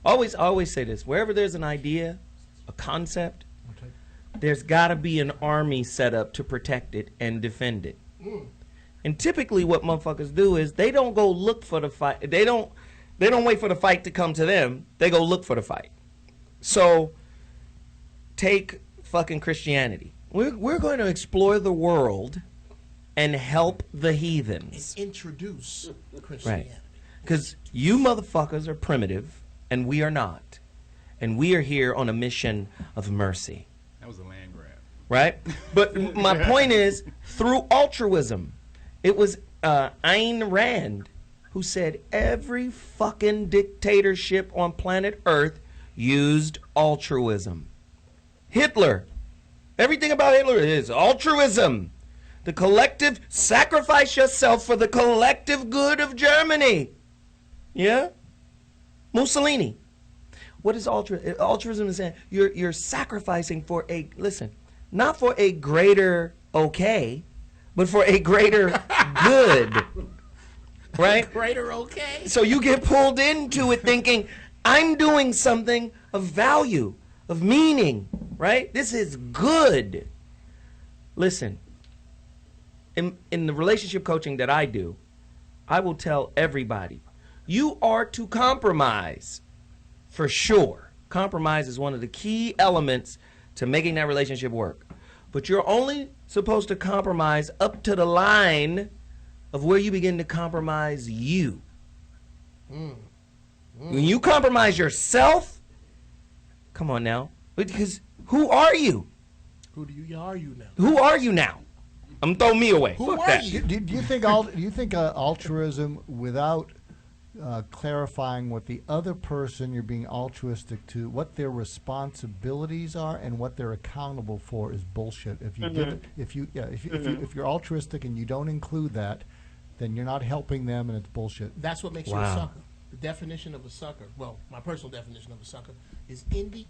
Speaker 5: I always say this. Wherever there's an idea, a concept, there's got to be an army set up to protect it and defend it. And typically what motherfuckers do is they don't go look for the fight. They don't wait for the fight to come to them. They go look for the fight. So take fucking Christianity. We're going to explore the world and help the heathens.
Speaker 11: And introduce Christianity.
Speaker 5: Right. Because you motherfuckers are primitive and we are not. And we are here on a mission of mercy.
Speaker 7: That was a land grab.
Speaker 5: Right? But my point is, through altruism, it was Ayn Rand who said every fucking dictatorship on planet Earth used altruism. Hitler. Everything about Hitler is altruism. The collective, sacrifice yourself for the collective good of Germany. Yeah? Mussolini. What is altruism? Altruism is saying you're sacrificing for not for a greater okay, but for a greater good. Right?
Speaker 11: Greater okay.
Speaker 5: So you get pulled into it thinking, I'm doing something of value, of meaning, right? This is good. Listen, in the relationship coaching that I do, I will tell everybody, you are to compromise, for sure. Compromise is one of the key elements to making that relationship work. But you're only supposed to compromise up to the line of where you begin to compromise you. When you compromise yourself, come on now, because who are you?
Speaker 11: Who are you now?
Speaker 5: Who are you now? I'm throwing me away.
Speaker 11: Who
Speaker 5: Fuck
Speaker 11: are
Speaker 5: that.
Speaker 11: you?
Speaker 6: Do you think altruism, without clarifying what the other person you're being altruistic to, what their responsibilities are and what they're accountable for, is bullshit? If you if you're altruistic and you don't include that, then you're not helping them and it's bullshit.
Speaker 11: That's what makes you a sucker. The definition of a sucker, well, my personal definition of a sucker, is any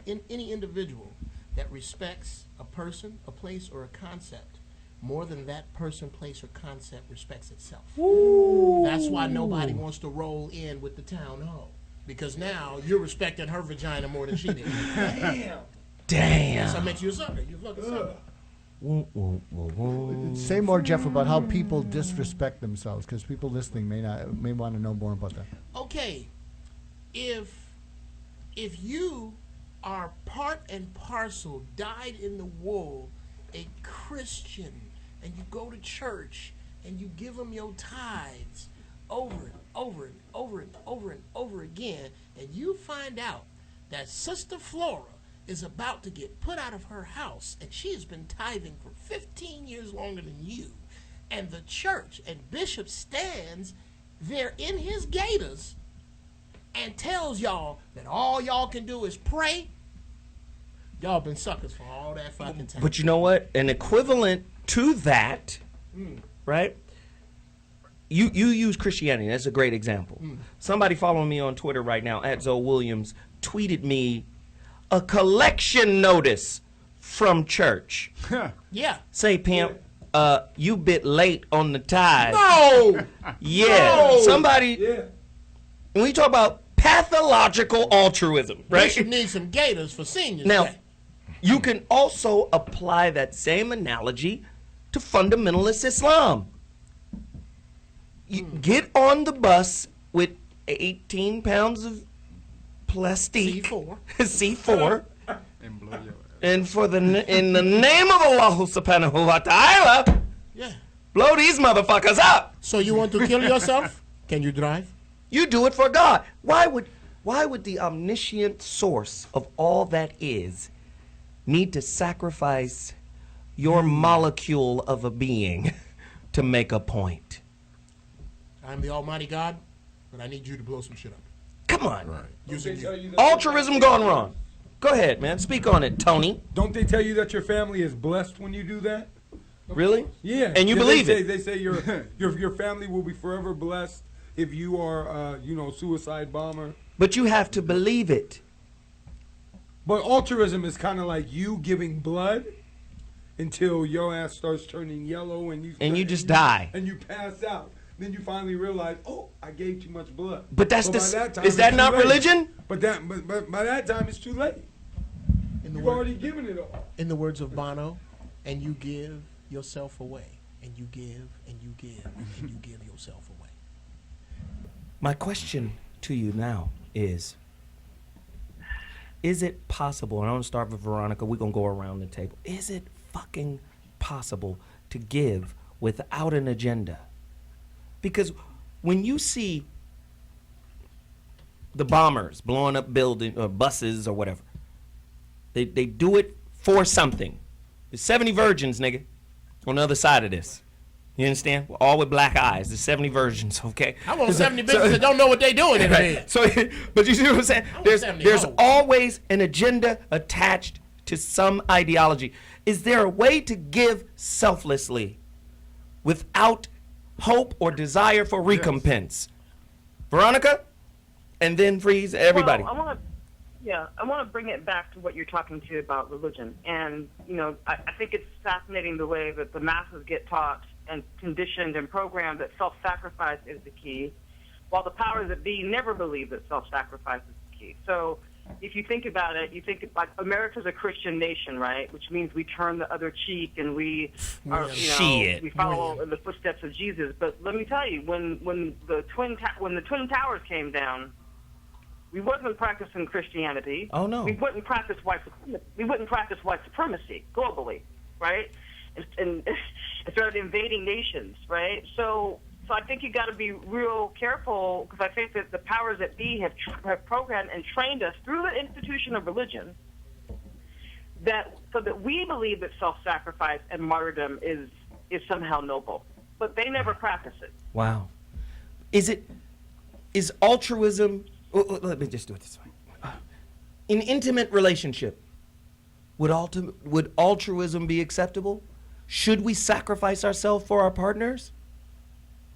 Speaker 11: individual that respects a person, a place, or a concept more than that person, place, or concept respects itself.
Speaker 5: Ooh.
Speaker 11: That's why nobody wants to roll in with the town hall, because now you're respecting her vagina more than she did. Damn. That's what makes you a sucker. You're a fucking sucker.
Speaker 6: Say more, Jeff, about how people disrespect themselves, because people listening may want to know more about that.
Speaker 11: Okay, if you are part and parcel, dyed in the wool, a Christian, and you go to church and you give them your tithes over and over and over and over and over again, and you find out that Sister Flora is about to get put out of her house, and she has been tithing for 15 years longer than you, and the church and bishop stands there in his gaiters and tells y'all that all y'all can do is pray, y'all been suckers for all that fucking time.
Speaker 5: But you know what? An equivalent to that, right? You use Christianity. That's a great example. Somebody following me on Twitter right now, @ZoeWilliams, tweeted me a collection notice from church.
Speaker 11: Yeah.
Speaker 5: Say, pimp, you bit late on the tithe.
Speaker 11: No!
Speaker 5: Yeah.
Speaker 11: No!
Speaker 5: Somebody, when we talk about pathological altruism, right?
Speaker 11: Bishop needs some gators for seniors.
Speaker 5: Now,
Speaker 11: Day.
Speaker 5: you can also apply that same analogy to fundamentalist Islam. You get on the bus with 18 pounds of plastic C4 and in the name of Allah subhanahu wa ta'ala, blow these motherfuckers up.
Speaker 11: So you want to kill yourself? Can you drive?
Speaker 5: You do it for God. Why would the omniscient source of all that is need to sacrifice your molecule of a being to make a point?
Speaker 11: I'm the Almighty God, but I need you to blow some shit up.
Speaker 5: Come on.
Speaker 11: Using you.
Speaker 5: Altruism gone wrong. Go ahead, man. Speak on it, Tony.
Speaker 8: Don't they tell you that your family is blessed when you do that?
Speaker 5: Really?
Speaker 8: Yeah.
Speaker 5: And you believe it?
Speaker 8: They say your family will be forever blessed if you are, suicide bomber.
Speaker 5: But you have to believe it.
Speaker 8: But altruism is kind of like you giving blood until your ass starts turning yellow and you
Speaker 5: just die.
Speaker 8: And you pass out. Then you finally realize, oh, I gave too much blood.
Speaker 5: But that's
Speaker 8: by that time,
Speaker 5: is that
Speaker 8: it's
Speaker 5: not
Speaker 8: too late.
Speaker 5: religion?
Speaker 8: But by that time it's too late. You've already given it all.
Speaker 11: In the words of Bono, and you give yourself away, and you give, and you give, and you give yourself away.
Speaker 5: My question to you now is it possible, and I'm going to start with Veronica, we're going to go around the table. Is it fucking possible to give without an agenda? Because when you see the bombers blowing up buildings or buses or whatever, they do it for something. There's 70 virgins, nigga, on the other side of this. You understand? We're all with black eyes. There's 70 virgins, okay?
Speaker 11: I want 70 bitches that don't know what they doing in
Speaker 5: right.
Speaker 11: bed.
Speaker 5: So, but you see what I'm saying? There's always an agenda attached to some ideology. Is there a way to give selflessly without hope or desire for recompense? Veronica, and then Freez, everybody.
Speaker 16: Well, I want to bring it back to what you're talking to about religion. And, I think it's fascinating the way that the masses get taught and conditioned and programmed that self-sacrifice is the key, while the powers that be never believe that self-sacrifice is the key. So if you think about it, you think like America's a Christian nation, right? Which means we turn the other cheek and we are, we follow in the footsteps of Jesus. But let me tell you, when the Twin Towers came down, we wasn't practicing Christianity.
Speaker 5: Oh no.
Speaker 16: We wouldn't practice white supremacy globally, right? And started invading nations, right? So I think you got to be real careful, because I think that the powers that be have programmed and trained us through the institution of religion so that we believe that self-sacrifice and martyrdom is somehow noble, but they never practice it.
Speaker 5: Wow. Is altruism? Let me just do it this way. In intimate relationship, would altruism be acceptable? Should we sacrifice ourselves for our partners?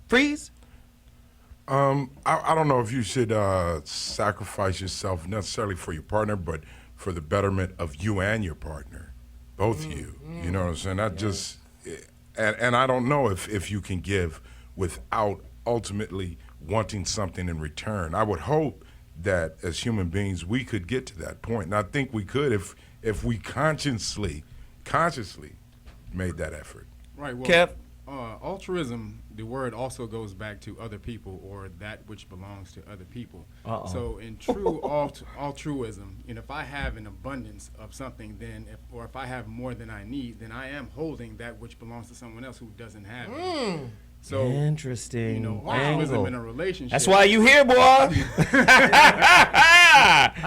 Speaker 5: Freeze?
Speaker 13: I don't know if you should sacrifice yourself necessarily for your partner, but for the betterment of you and your partner, both of you. You know what I'm saying? That just, and I don't know if you can give without ultimately wanting something in return. I would hope that as human beings we could get to that point, and I think we could if we consciously made that effort.
Speaker 7: Right. Well,
Speaker 5: Kev?
Speaker 7: Altruism, the word also goes back to other people or that which belongs to other people.
Speaker 5: Uh-oh.
Speaker 7: So in true altruism, if I have an abundance of something, then if I have more than I need, then I am holding that which belongs to someone else who doesn't have it. So
Speaker 5: interesting.
Speaker 7: Altruism in a relationship.
Speaker 5: That's why you here, boy.
Speaker 11: I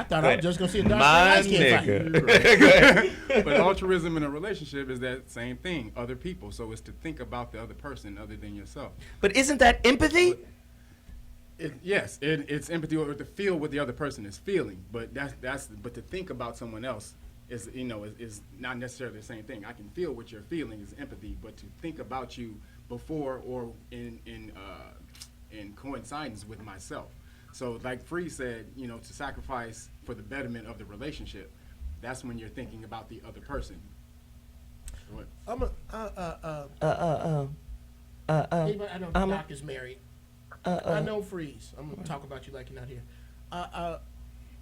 Speaker 11: thought I was just gonna see a
Speaker 5: My
Speaker 11: doctor
Speaker 5: nigga.
Speaker 7: But altruism in a relationship is that same thing, other people. So it's to think about the other person other than yourself.
Speaker 5: But isn't that empathy?
Speaker 7: Yes, it's empathy or to feel what the other person is feeling. But but to think about someone else is is not necessarily the same thing. I can feel what you're feeling is empathy, but to think about you before or in coincidence with myself. So like Freez said, to sacrifice for the betterment of the relationship, that's when you're thinking about the other person. What?
Speaker 11: I know the doctor's married. I know Freez. I'm gonna talk about you like you're not here. I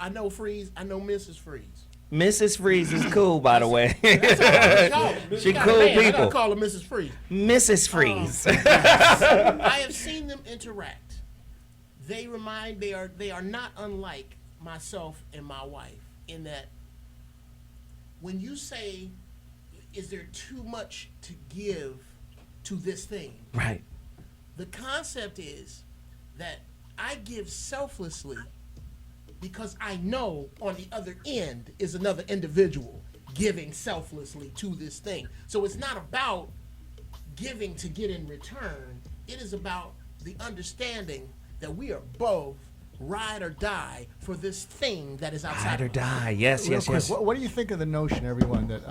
Speaker 11: know Freez. I know Mrs. Freez.
Speaker 5: Mrs. Freez is cool, by the way. She cool
Speaker 11: I
Speaker 5: people.
Speaker 11: gotta call her Mrs. Freez.
Speaker 5: Mrs. Freez.
Speaker 11: I have seen them interact. They are not unlike myself and my wife in that when you say, is there too much to give to this thing?
Speaker 5: Right.
Speaker 11: The concept is that I give selflessly because I know on the other end is another individual giving selflessly to this thing. So it's not about giving to get in return. It is about the understanding that we are both ride or die for this thing that is outside.
Speaker 5: Ride or die. Yes,
Speaker 6: Real
Speaker 5: yes,
Speaker 6: quick,
Speaker 5: yes.
Speaker 6: What do you think of the notion, everyone, that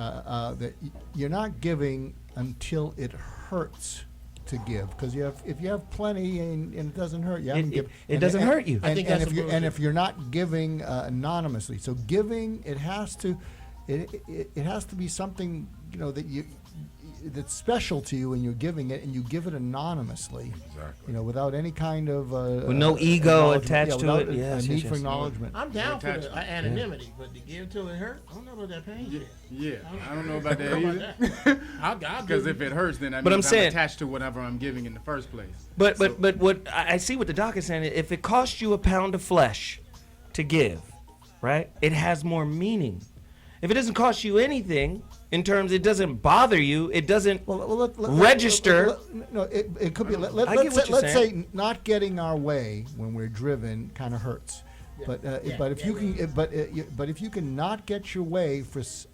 Speaker 6: that you're not giving until it hurts to give? Because if you have plenty and it doesn't hurt, you haven't given.
Speaker 5: It doesn't hurt you.
Speaker 11: I think that's
Speaker 6: if you're not giving anonymously, so giving it has to be something that's special to you, and you're giving it, and you give it anonymously.
Speaker 13: Exactly.
Speaker 6: Without any kind of
Speaker 5: with no ego attached to
Speaker 6: without
Speaker 5: it. Yes,
Speaker 6: need
Speaker 5: yes,
Speaker 6: for
Speaker 5: yes.
Speaker 6: acknowledgement.
Speaker 11: I'm down for the anonymity, but to give till it hurts, I don't know about that pain.
Speaker 7: Yeah, I don't know about that either. Because if it hurts, then I'm attached to whatever I'm giving in the first place.
Speaker 5: But what I see what the doc is saying, if it costs you a pound of flesh to give, right, it has more meaning. If it doesn't cost you anything, in terms, it doesn't bother you, it doesn't register.
Speaker 6: No, it could be. Let's say not getting our way when we're driven kind of hurts. But if you can not get your way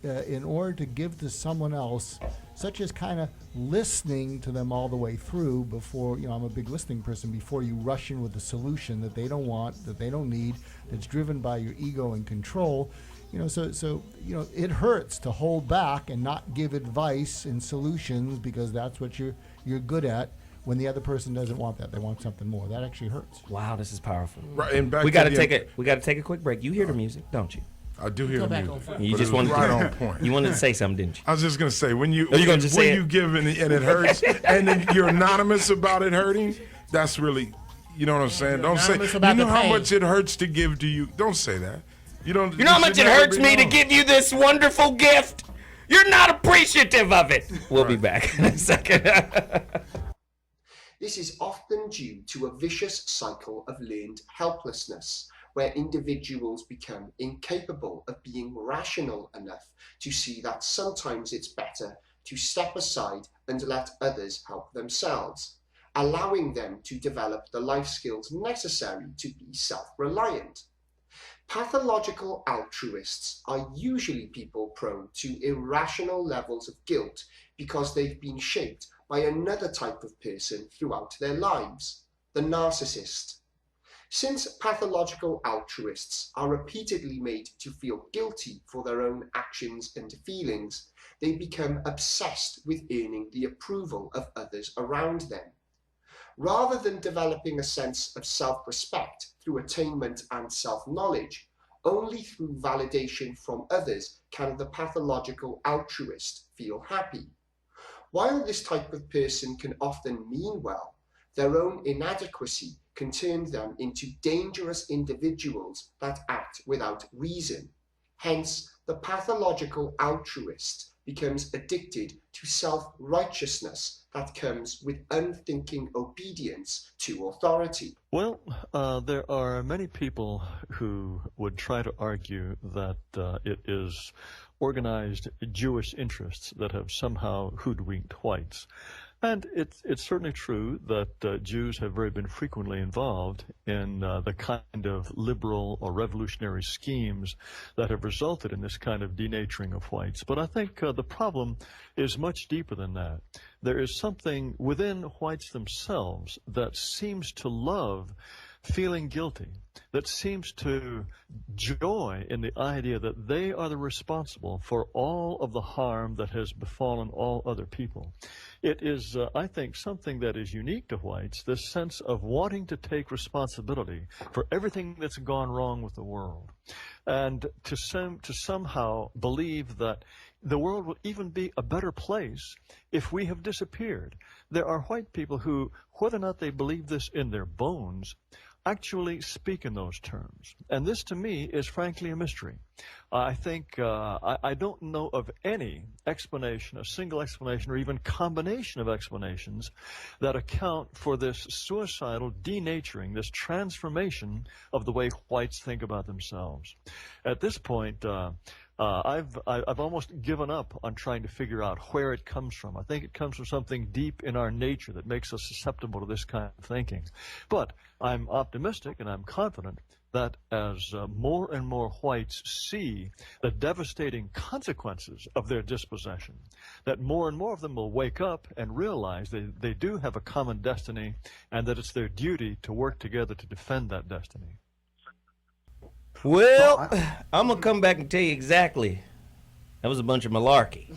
Speaker 6: in order to give to someone else, such as kind of listening to them all the way through before, I'm a big listening person, before you rush in with a solution that they don't want, that they don't need, that's driven by your ego and control. So it hurts to hold back and not give advice and solutions because that's what you're good at. When the other person doesn't want that, they want something more. That actually hurts.
Speaker 5: Wow, this is powerful.
Speaker 13: Right, and back
Speaker 5: we
Speaker 13: to
Speaker 5: got to
Speaker 13: the-
Speaker 5: take a quick break. You hear the music, don't you?
Speaker 13: I do hear the music.
Speaker 5: You
Speaker 13: but
Speaker 5: just
Speaker 13: it was
Speaker 5: wanted
Speaker 13: right
Speaker 5: to,
Speaker 13: on point.
Speaker 5: You wanted to say something, didn't you?
Speaker 13: I was just gonna say when you
Speaker 5: give
Speaker 13: and it hurts and then you're anonymous about it hurting, that's really, you know what I'm saying? Don't say
Speaker 11: anonymous
Speaker 13: you
Speaker 11: about
Speaker 13: know
Speaker 11: the
Speaker 13: how
Speaker 11: pain.
Speaker 13: much it hurts to give to you. Don't say that. You know
Speaker 5: how much it hurts me to give you this wonderful gift? You're not appreciative of it. We'll be back in a second.
Speaker 9: This is often due to a vicious cycle of learned helplessness, where individuals become incapable of being rational enough to see that sometimes it's better to step aside and let others help themselves, allowing them to develop the life skills necessary to be self-reliant. Pathological altruists are usually people prone to irrational levels of guilt because they've been shaped by another type of person throughout their lives, the narcissist. Since pathological altruists are repeatedly made to feel guilty for their own actions and feelings, they become obsessed with earning the approval of others around them. Rather than developing a sense of self-respect through attainment and self-knowledge, only through validation from others can the pathological altruist feel happy. While this type of person can often mean well, their own inadequacy can turn them into dangerous individuals that act without reason. Hence, the pathological altruist becomes addicted to self-righteousness that comes with unthinking obedience to authority.
Speaker 19: Well, there are many people who would try to argue that it is organized Jewish interests that have somehow hoodwinked whites. And it's certainly true that Jews have very been frequently involved in the kind of liberal or revolutionary schemes that have resulted in this kind of denaturing of whites. But I think the problem is much deeper than that. There is something within whites themselves that seems to love feeling guilty, that seems to joy in the idea that they are the responsible for all of the harm that has befallen all other people. It is, I think, something that is unique to whites, this sense of wanting to take responsibility for everything that's gone wrong with the world, and to somehow believe that the world will even be a better place if we have disappeared. There are white people who, whether or not they believe this in their bones, actually speak in those terms. And this, to me, is frankly a mystery. I think I don't know of any explanation, a single explanation, or even combination of explanations that account for this suicidal denaturing, this transformation of the way whites think about themselves. At this point, I've almost given up on trying to figure out where it comes from. I think it comes from something deep in our nature that makes us susceptible to this kind of thinking. But I'm optimistic and I'm confident that as more and more whites see the devastating consequences of their dispossession, that more and more of them will wake up and realize that they do have a common destiny and that it's their duty to work together to defend that destiny.
Speaker 5: Well, I'm going to come back and tell you exactly. That was a bunch of malarkey.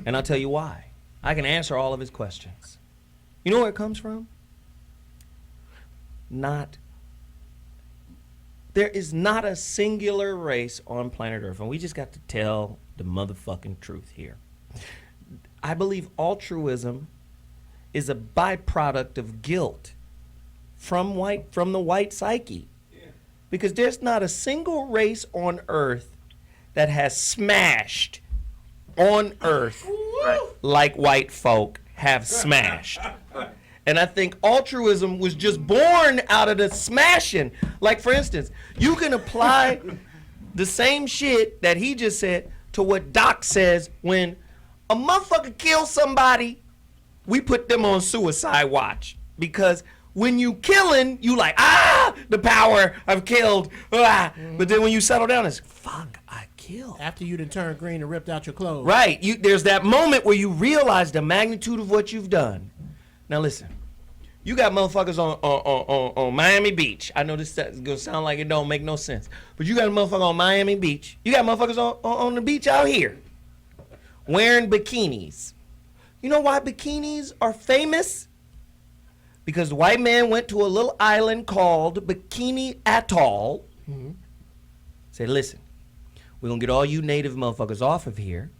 Speaker 5: And I'll tell you why. I can answer all of his questions. You know where it comes from? There is not a singular race on planet Earth, and we just got to tell the motherfucking truth here. I believe altruism is a byproduct of guilt from the white psyche. Because there's not a single race on Earth that has smashed on Earth like white folk have smashed. And I think altruism was just born out of the smashing. Like, for instance, you can apply the same shit that he just said to what Doc says when a motherfucker kills somebody, we put them on suicide watch. Because when you killing, you like, the power, I've killed, But then when you settle down, it's, fuck, I killed.
Speaker 11: After you done turned green and ripped out your clothes.
Speaker 5: Right, there's that moment where you realize the magnitude of what you've done. Now listen, you got motherfuckers on Miami Beach. I know this is gonna sound like it don't make no sense, but you got a motherfucker on Miami Beach. You got motherfuckers on the beach out here wearing bikinis. You know why bikinis are famous? Because the white man went to a little island called Bikini Atoll. Said, listen, we're going to get all you native motherfuckers off of here.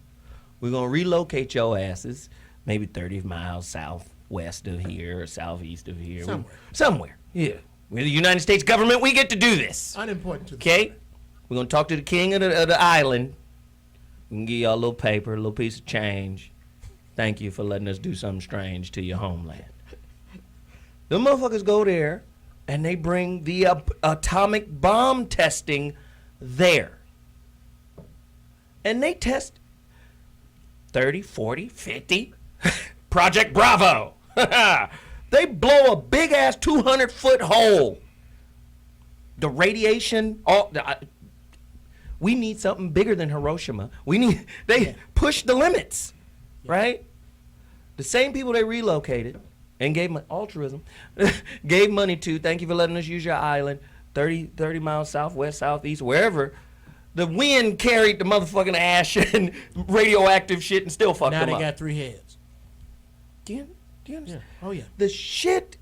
Speaker 5: We're going to relocate your asses maybe 30 miles southwest of here or southeast of here. Somewhere, yeah. We're the United States government. We get to do this.
Speaker 11: Unimportant to them.
Speaker 5: Okay? We're going to talk to the king of the island. We can give y'all a little paper, a little piece of change. Thank you for letting us do something strange to your homeland. The motherfuckers go there, and they bring the atomic bomb testing there. And they test 30, 40, 50. Project Bravo. They blow a big-ass 200-foot hole. The radiation, we need something bigger than Hiroshima. They push the limits, right? The same people they relocated and gave altruism, gave money to, thank you for letting us use your island, 30 miles southwest, southeast, wherever. The wind carried the motherfucking ash and radioactive shit and still fucked them up.
Speaker 11: Now they got 3 heads.
Speaker 5: Do you understand?
Speaker 11: Yeah. Oh, yeah.
Speaker 5: The shit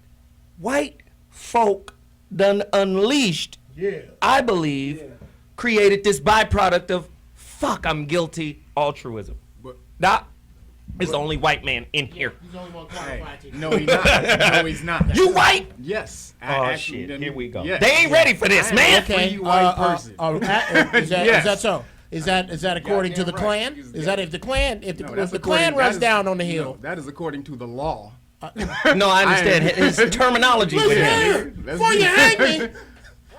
Speaker 5: white folk done unleashed, I believe, created this byproduct of, fuck, I'm guilty altruism. It's the only white man in here.
Speaker 11: He's the only one qualified to.
Speaker 7: No, he's not. No, he's not.
Speaker 5: You white?
Speaker 7: Yes.
Speaker 5: Shit. Here we go.
Speaker 7: Yes.
Speaker 5: They ain't ready for this, man.
Speaker 7: Okay. White person.
Speaker 11: Is that so? Is that according to the
Speaker 7: Goddamn right.
Speaker 11: Klan? Is that if the Klan
Speaker 7: No,
Speaker 11: if
Speaker 7: that's
Speaker 11: the
Speaker 7: according-
Speaker 11: Klan
Speaker 7: that
Speaker 11: runs
Speaker 7: is-
Speaker 11: down on the hill?
Speaker 7: No, that is according to the law.
Speaker 5: No, I understand his terminology with
Speaker 11: Listen
Speaker 5: him.
Speaker 11: here, before you hang me,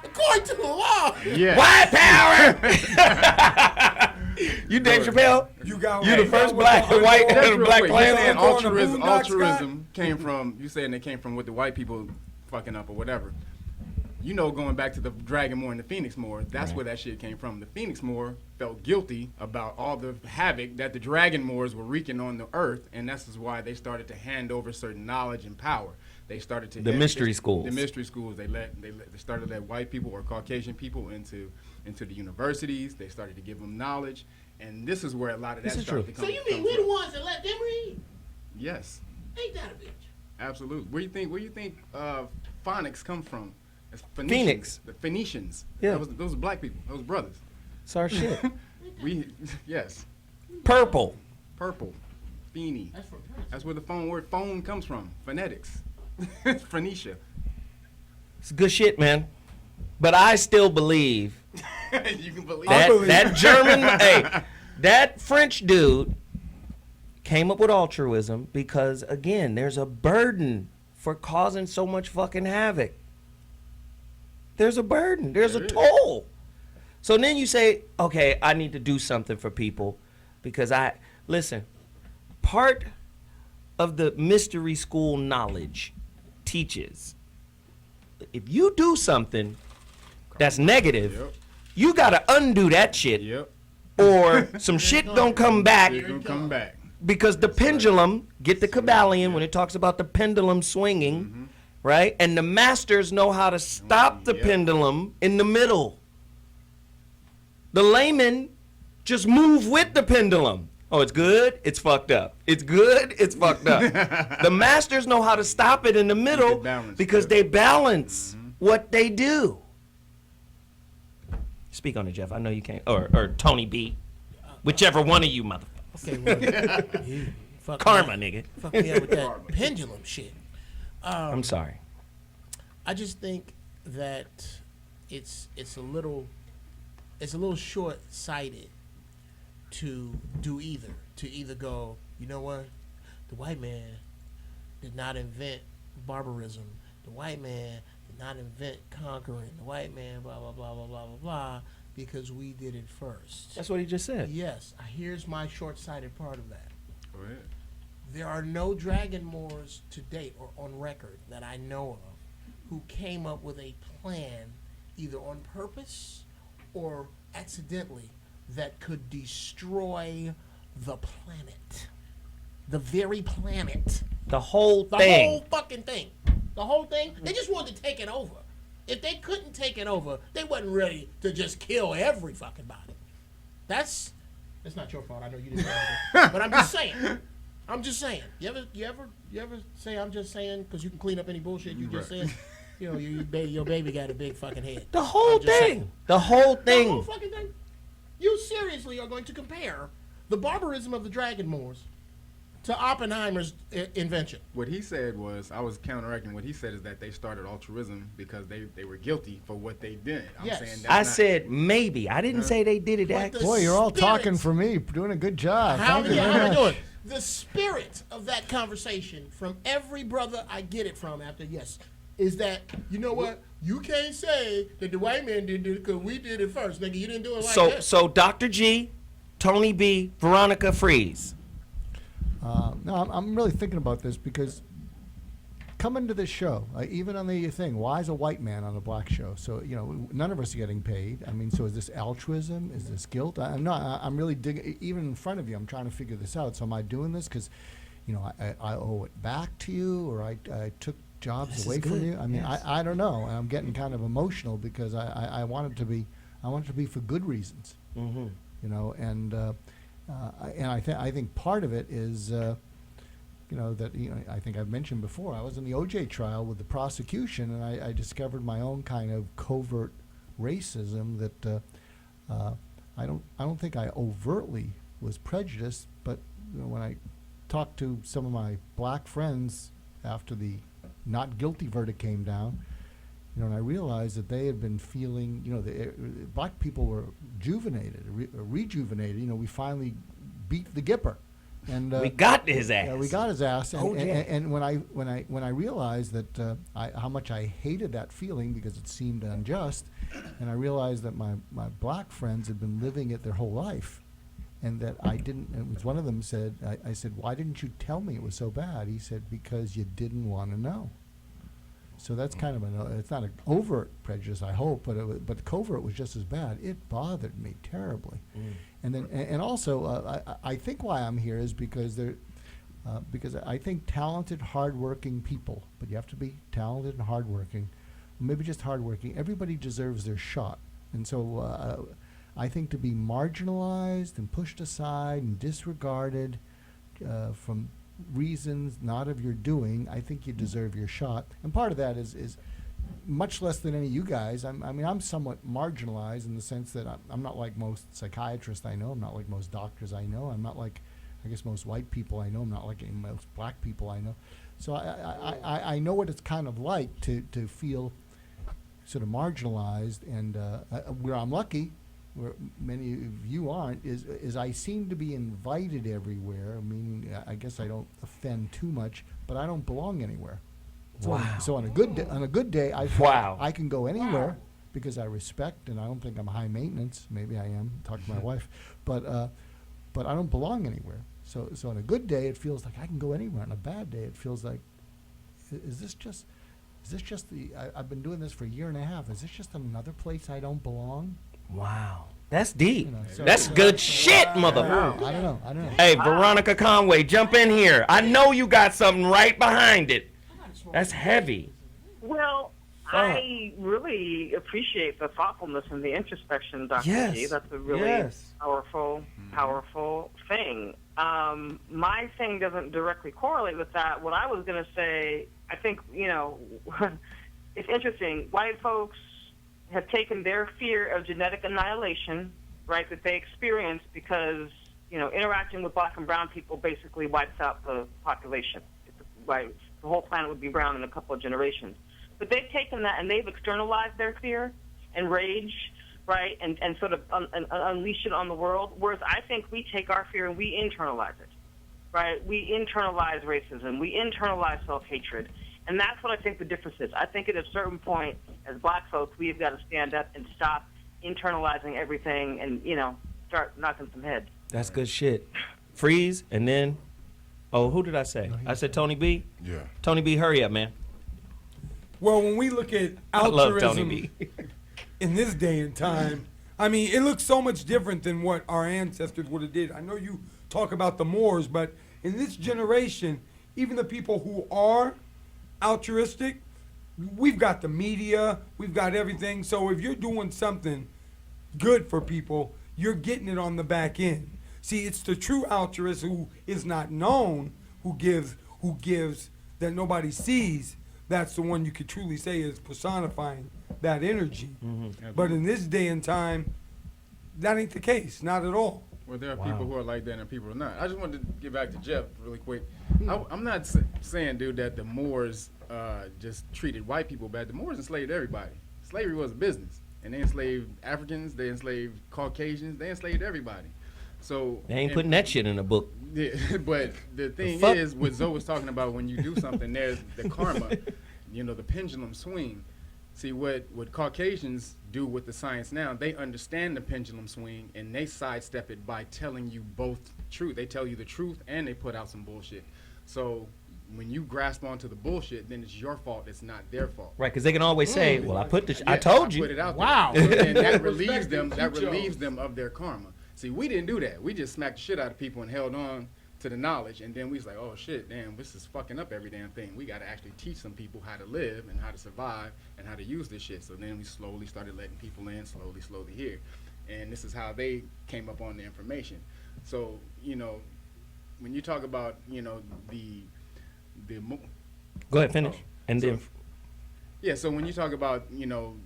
Speaker 11: according to the law.
Speaker 7: Yeah.
Speaker 5: White power. You Dave Chappelle?
Speaker 8: You got
Speaker 5: You the first black black Klan.
Speaker 7: Altruism came from, you saying they came from what the white people fucking up or whatever. You know, going back to the Dragon Moor and the Phoenix Moor, that's where that shit came from. The Phoenix Moor felt guilty about all the havoc that the Dragon Moors were wreaking on the earth, and this is why they started to hand over certain knowledge and power. They started to
Speaker 5: The mystery schools.
Speaker 7: The mystery schools. They started to let white people or Caucasian people into the universities. They started to give them knowledge, and this is where a lot of that started to come.
Speaker 11: So you mean we're the ones that let them read?
Speaker 7: Yes,
Speaker 11: Ain't that a bitch?
Speaker 7: absolutely. Where you think phonics come from? It's
Speaker 5: Phoenix.
Speaker 7: The Phoenicians.
Speaker 5: Yeah.
Speaker 7: Those are black people. Those brothers.
Speaker 5: It's our shit.
Speaker 7: Yes.
Speaker 5: Purple.
Speaker 7: Feeny. That's where the word phone comes from. Phonetics. Phoenicia.
Speaker 5: It's good shit, man. But I still believe
Speaker 7: You can believe
Speaker 5: that German, hey, that French dude came up with altruism because, again, there's a burden for causing so much fucking havoc. There's a burden. There's a toll. So then you say, okay, I need to do something for people because listen, part of the mystery school knowledge teaches if you do something that's negative, you got to undo that shit or some shit don't come back. Because the pendulum, get the Kabbalion when it talks about the pendulum swinging, right? And the masters know how to stop the pendulum in the middle. The laymen just move with the pendulum. Oh, it's good, it's fucked up. It's good, it's fucked up. The masters know how to stop it in the middle because they balance what they do. Speak on it, Jeff. I know you can't. Or Tony B. Whichever one of you, motherfuckers.
Speaker 11: Okay, well, you fuck
Speaker 5: Karma,
Speaker 11: me,
Speaker 5: nigga.
Speaker 11: Fuck me up with that pendulum shit.
Speaker 5: I'm sorry.
Speaker 11: I just think that it's a little short-sighted to do either. To either go, you know what, the white man did not invent barbarism. The white man did not invent conquering. The white man, blah blah blah blah blah blah blah, because we did it first.
Speaker 5: That's what he just said.
Speaker 11: Yes. Here's my short-sighted part of that.
Speaker 7: Go ahead.
Speaker 11: There are no Dragon Moors to date or on record that I know of who came up with a plan either on purpose or accidentally that could destroy the planet. The very planet.
Speaker 5: The whole
Speaker 11: The
Speaker 5: thing.
Speaker 11: whole fucking thing. The whole thing. They just wanted to take it over. If they couldn't take it over, they wasn't ready to just kill every fucking body. That's not your fault. I know you didn't know that. But I'm just saying. You ever say I'm just saying because you can clean up any bullshit you just said? You know, your baby got a big fucking head.
Speaker 5: The whole thing. The whole thing.
Speaker 11: The whole fucking thing. You seriously are going to compare the barbarism of the Dragon Moors to Oppenheimer's invention?
Speaker 7: What he said was, I was counteracting what he said is that they started altruism because they were guilty for what they did. I'm saying that's
Speaker 5: I
Speaker 7: not,
Speaker 5: said maybe. I didn't say they did it. Actually.
Speaker 6: Boy, you're all talking for me. Doing a good job.
Speaker 11: How
Speaker 6: Thank you very
Speaker 11: they
Speaker 6: much.
Speaker 11: doing? The spirit of that conversation from every brother I get it from after is that, you know what? You can't say that the white man did it because we did it first. Nigga, you didn't do it like that.
Speaker 5: So Dr. G, Tony B, Veronica Freez.
Speaker 6: No, I'm really thinking about this because coming to this show, even on the thing, why is a white man on a black show? So, you know, none of us are getting paid. I mean, so is this altruism? Is this guilt? I'm really digging, even in front of you, I'm trying to figure this out. So am I doing this because, you know, I owe it back to you, or I took jobs away from you? I mean, I don't know. And I'm getting kind of emotional because I want it to be for good reasons.
Speaker 5: Mm-hmm.
Speaker 6: You know, and I think part of it is, you know, that, you know, I think I've mentioned before, I was in the OJ trial with the prosecution, and I discovered my own kind of covert racism that I don't think I overtly was prejudiced, but you know, when I talked to some of my black friends after the not guilty verdict came down, and I realized that they had been feeling, black people were rejuvenated. We finally beat the Gipper. And
Speaker 5: we got his ass.
Speaker 6: Yeah, we got his ass. And,
Speaker 5: Oh, yeah.
Speaker 6: and when I realized that how much I hated that feeling because it seemed unjust, and I realized that my black friends had been living it their whole life, and that I didn't. It was one of them said, I said, why didn't you tell me it was so bad? He said, because you didn't want to know. So that's kind of it's not an overt prejudice, I hope, but covert was just as bad. It bothered me terribly. And then, and also, I think why I'm here is because I think talented, hardworking people, but you have to be talented and hardworking, maybe just hardworking. Everybody deserves their shot, and so I think to be marginalized and pushed aside and disregarded from reasons not of your doing, I think you deserve your shot. And part of that is much less than any of you guys. I'm somewhat marginalized in the sense that I'm not like most psychiatrists I know. I'm not like most doctors I know. I'm not like, I guess, most white people I know. I'm not like most black people I know. So I know what it's kind of like to feel sort of marginalized, and where I'm lucky, where many of you aren't, is I seem to be invited everywhere. Meaning, I guess I don't offend too much, but I don't belong anywhere. So
Speaker 5: Wow.
Speaker 6: So on a good day, I feel
Speaker 5: Wow.
Speaker 6: I can go anywhere because I respect, and I don't think I'm high maintenance. Maybe I am. Talk to my wife, but I don't belong anywhere. So on a good day, it feels like I can go anywhere. On a bad day, it feels like, is this just I've been doing this for a year and a half. Is this just another place I don't belong?
Speaker 5: Wow. That's deep.
Speaker 6: So-
Speaker 5: That's good shit, mother.
Speaker 6: I don't know.
Speaker 5: Hey, Veronica Conway, jump in here. I know you got something right behind it. That's heavy.
Speaker 16: Well, I really appreciate the thoughtfulness and the introspection, Dr.
Speaker 5: Yes.
Speaker 16: G. That's a really
Speaker 5: Yes.
Speaker 16: powerful thing. My thing doesn't directly correlate with that. What I was going to say, I think, it's interesting. White folks have taken their fear of genetic annihilation, right, that they experience because, interacting with black and brown people basically wipes out the population. Right? The whole planet would be brown in a couple of generations. But they've taken that and they've externalized their fear and rage, right, and sort of unleash it on the world, whereas I think we take our fear and we internalize it, right? We internalize racism. We internalize self-hatred. And that's what I think the difference is. I think at a certain point, as black folks, we've got to stand up and stop internalizing everything and, start knocking some heads.
Speaker 5: That's good shit. Freeze, and then, who did I say? I said Tony B?
Speaker 13: Yeah.
Speaker 5: Tony B, hurry up, man.
Speaker 8: Well, when we look at
Speaker 5: I love Tony
Speaker 8: altruism
Speaker 5: B.
Speaker 8: in this day and time, I mean, it looks so much different than what our ancestors would have did. I know you talk about the Moors, but in this generation, even the people who are altruistic, we've got the media, we've got everything. So if you're doing something good for people, you're getting it on the back end. See, it's the true altruist who is not known, who gives that nobody sees. That's the one you could truly say is personifying that energy. But in this day and time, that ain't the case, not at all.
Speaker 7: Well, there are people who are like that and people who are not. I just wanted to get back to Jeff really quick. I'm not saying, dude, that the Moors just treated white people bad. The Moors enslaved everybody. Slavery was a business. And they enslaved Africans, they enslaved Caucasians, they enslaved everybody. So
Speaker 5: They ain't putting that shit in a book.
Speaker 7: Yeah, but the thing
Speaker 5: fuck?
Speaker 7: is, what Zoe was talking about, when you do something, there's the karma, the pendulum swing. See, what Caucasians do with the science now, they understand the pendulum swing, and they sidestep it by telling you both truth. They tell you the truth, and they put out some bullshit. So when you grasp onto the bullshit, then it's your fault. It's not their fault.
Speaker 5: Right, because they can always say, well, I told you.
Speaker 7: Put it out
Speaker 5: Wow.
Speaker 7: there. And that relieves them. That relieves them of their karma. See, we didn't do that. We just smacked the shit out of people and held on to the knowledge, and then we was like, oh shit, damn, this is fucking up every damn thing. We got to actually teach some people how to live and how to survive and how to use this shit. So then we slowly started letting people in, slowly here, and this is how they came up on the information. So when you talk about
Speaker 5: Go ahead, finish, and then.
Speaker 7: Yeah, so when you talk about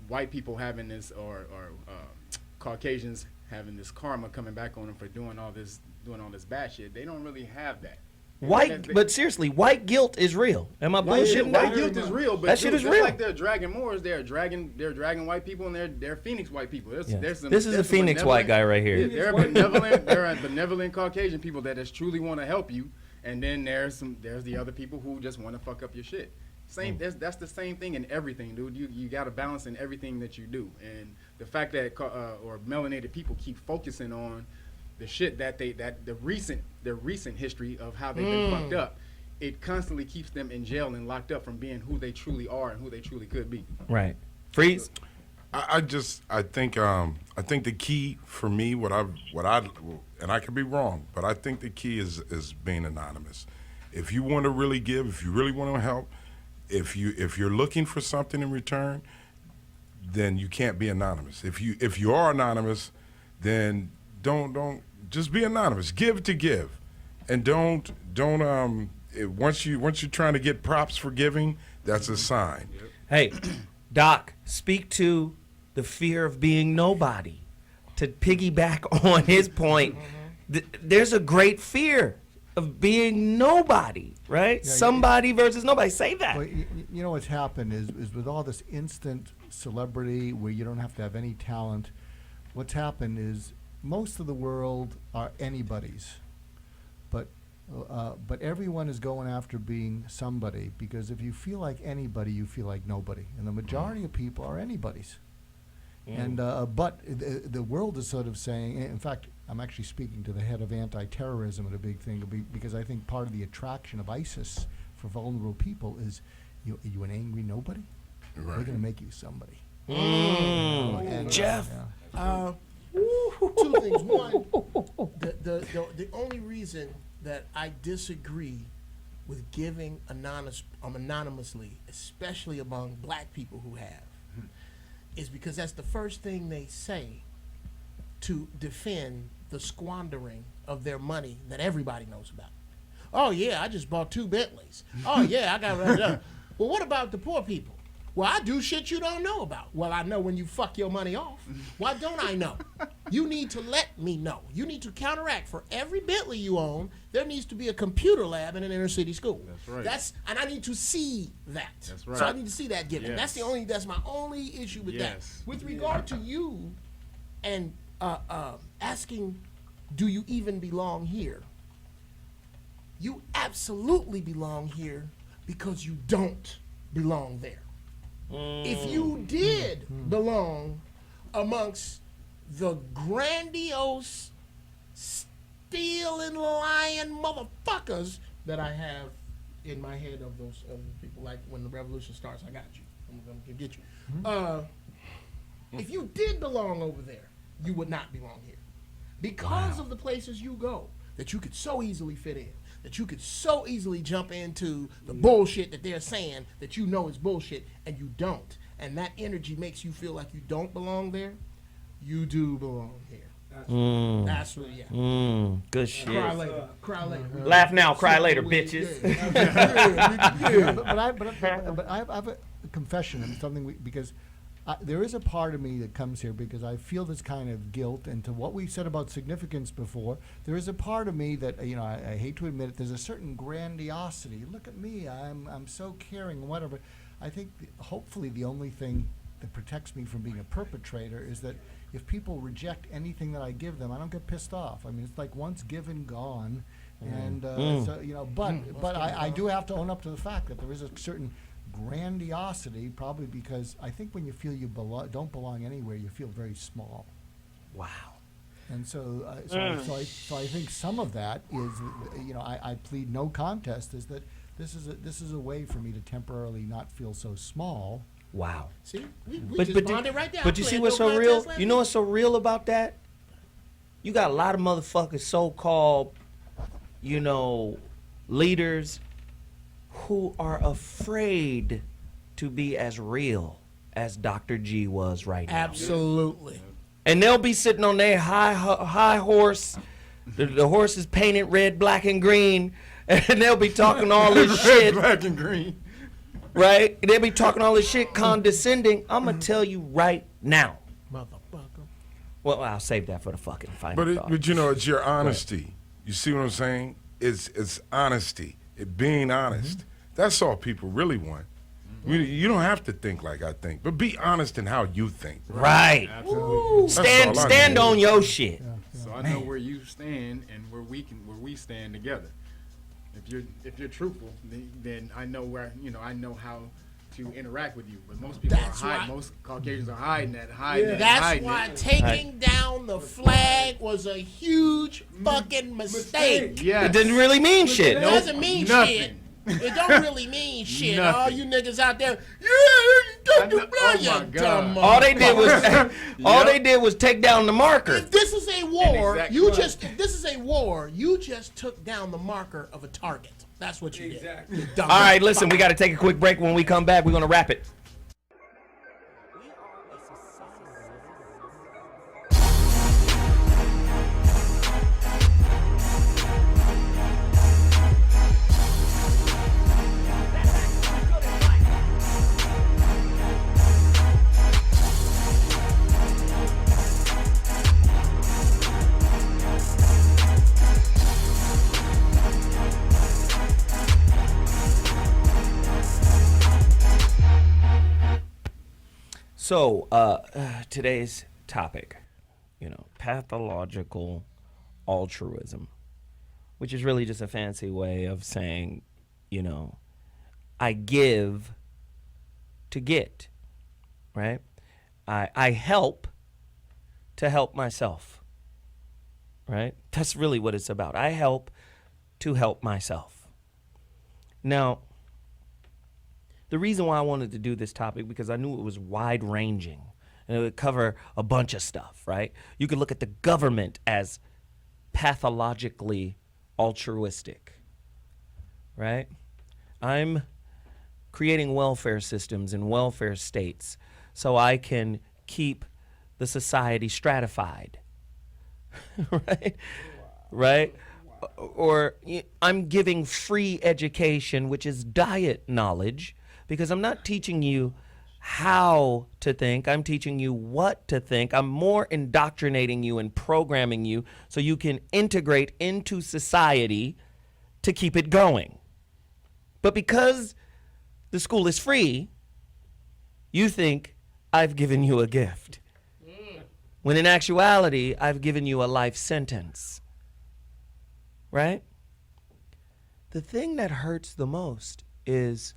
Speaker 7: white people having this or Caucasians having this karma coming back on them for doing all this bad shit, they don't really have that.
Speaker 5: But seriously, white guilt is real. Am I bullshitting?
Speaker 7: White guilt is real, but
Speaker 5: that shit is
Speaker 7: just
Speaker 5: real.
Speaker 7: like they're dragging Moors, they're dragging white people, and they're Phoenix white people.
Speaker 5: This is a Phoenix white guy right here.
Speaker 7: They're benevolent Caucasian people that just truly want to help you, and then there's the other people who just want to fuck up your shit. That's the same thing in everything, dude. You got to balance in everything that you do, and the fact that or melanated people keep focusing on the shit the recent history of how they've been fucked up, it constantly keeps them in jail and locked up from being who they truly are and who they truly could be.
Speaker 5: Right. Freeze.
Speaker 13: I think the key for me, and I could be wrong, but I think the key is being anonymous. If you want to really give, if you really want to help, if you're looking for something in return, then you can't be anonymous. If you are anonymous, then don't just be anonymous. Give to give, and don't once you're trying to get props for giving, that's a sign.
Speaker 5: Hey, Doc, speak to the fear of being nobody. To piggyback on his point, there's a great fear of being nobody, right?
Speaker 6: Yeah,
Speaker 5: Somebody versus nobody. Say that.
Speaker 6: Well, you know what's happened is with all this instant celebrity where you don't have to have any talent, what's happened is most of the world are anybody's, but everyone is going after being somebody, because if you feel like anybody, you feel like nobody, and the majority of people are anybody's. And but the world is sort of saying, in fact, I'm actually speaking to the head of anti-terrorism at a big thing, because I think part of the attraction of ISIS for vulnerable people is, you an angry nobody? Right. They're going to make you somebody.
Speaker 5: Jeff.
Speaker 20: Two things. One, the only reason that I disagree with giving anonymously, especially among black people who have, is because that's the first thing they say to defend the squandering of their money that everybody knows about. Oh yeah, I just bought 2 Bentleys. Oh yeah, I got Well, what about the poor people? Well, I do shit you don't know about. Well, I know when you fuck your money off. Why don't I know? You need to let me know. You need to counteract. For every Bentley you own, there needs to be a computer lab in an inner city school.
Speaker 7: That's right.
Speaker 20: And I need to see that.
Speaker 7: That's right.
Speaker 20: So I need to see that given.
Speaker 7: Yes.
Speaker 20: That's my only issue with that.
Speaker 7: Yes.
Speaker 20: With regard to you and asking, do you even belong here? You absolutely belong here because you don't belong there. If you did belong amongst the grandiose, stealing, lying motherfuckers that I have in my head of those people, like when the revolution starts, I got you. I'm gonna get you. If you did belong over there, you would not belong here. Because of the places you go, that you could so easily fit in, that you could so easily jump into the bullshit that they're saying that you know is bullshit, and you don't. And that energy makes you feel like you don't belong there. You do belong here. That's what, yeah.
Speaker 5: Good shit.
Speaker 20: Cry later. Cry later.
Speaker 5: Laugh now, cry later, bitches.
Speaker 6: But I have a confession and something because there is a part of me that comes here because I feel this kind of guilt, and to what we said about significance before, there is a part of me that I hate to admit it. There's a certain grandiosity. Look at me, I'm so caring, whatever. I think hopefully the only thing that protects me from being a perpetrator is that if people reject anything that I give them, I don't get pissed off. I mean, it's like once given, gone, and so But I do have to own up to the fact that there is a certain grandiosity, probably because I think when you feel you don't belong anywhere, you feel very small.
Speaker 5: Wow.
Speaker 6: And so I think some of that is, I plead no contest, is that this is a way for me to temporarily not feel so small.
Speaker 5: Wow.
Speaker 20: See, we just bonded right there.
Speaker 5: But you see what's so real? You know what's so real about that? You got a lot of motherfuckers, so-called, leaders who are afraid to be as real as Dr. G was right now.
Speaker 20: Absolutely.
Speaker 5: And they'll be sitting on their high horse. The horse is painted red, black, and green, and they'll be talking all this shit.
Speaker 7: Red, black, and green.
Speaker 5: Right? They'll be talking all this shit condescending. I'm going to tell you right now.
Speaker 20: Motherfucker.
Speaker 5: Well, I'll save that for the fucking final thought.
Speaker 13: But it's your honesty. Right. You see what I'm saying? is honesty, being honest. That's all people really want. You don't have to think like I think, but be honest in how you think.
Speaker 5: Right.
Speaker 7: Absolutely.
Speaker 5: Stand on your shit.
Speaker 7: So I know where you stand and where we stand together. If you're truthful, then I know I know how to interact with you. But most people most Caucasians are hiding that.
Speaker 20: That's why taking down the flag was a huge fucking mistake.
Speaker 7: Yeah,
Speaker 5: it didn't really mean shit.
Speaker 20: It doesn't mean
Speaker 7: nothing.
Speaker 20: shit. It don't really mean shit.
Speaker 7: Nothing.
Speaker 20: All you niggas out there, you dumb
Speaker 5: All they did was they did was take down the marker.
Speaker 20: If this is a war,
Speaker 7: Exactly.
Speaker 20: if this is a war, you just took down the marker of a target. That's what you did. You dumb
Speaker 5: All right, listen, we got to take a quick break. When we come back, we're going to wrap it. So, today's topic, pathological altruism, which is really just a fancy way of saying, I give to get, right? I help to help myself, right? That's really what it's about. I help to help myself. Now, the reason why I wanted to do this topic, because I knew it was wide-ranging, and it would cover a bunch of stuff, right? You could look at the government as pathologically altruistic, right? I'm creating welfare systems and welfare states so I can keep the society stratified, right? Right? Or I'm giving free education, which is diet knowledge, because I'm not teaching you how to think. I'm teaching you what to think. I'm more indoctrinating you and programming you so you can integrate into society to keep it going. But because the school is free, you think I've given you a gift. When in actuality, I've given you a life sentence. Right? The thing that hurts the most is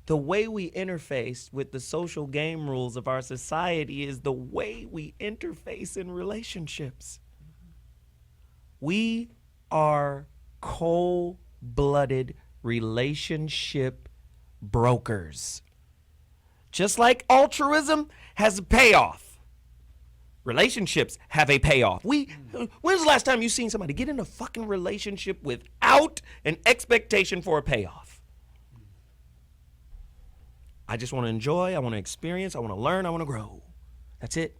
Speaker 5: the way we interface with the social game rules of our society is the way we interface in relationships. We are cold-blooded relationship brokers. Just like altruism has a payoff, relationships have a payoff. When's the last time you seen somebody get in a fucking relationship without an expectation for a payoff? I just want to enjoy, I want to experience, I want to learn, I want to grow. That's it.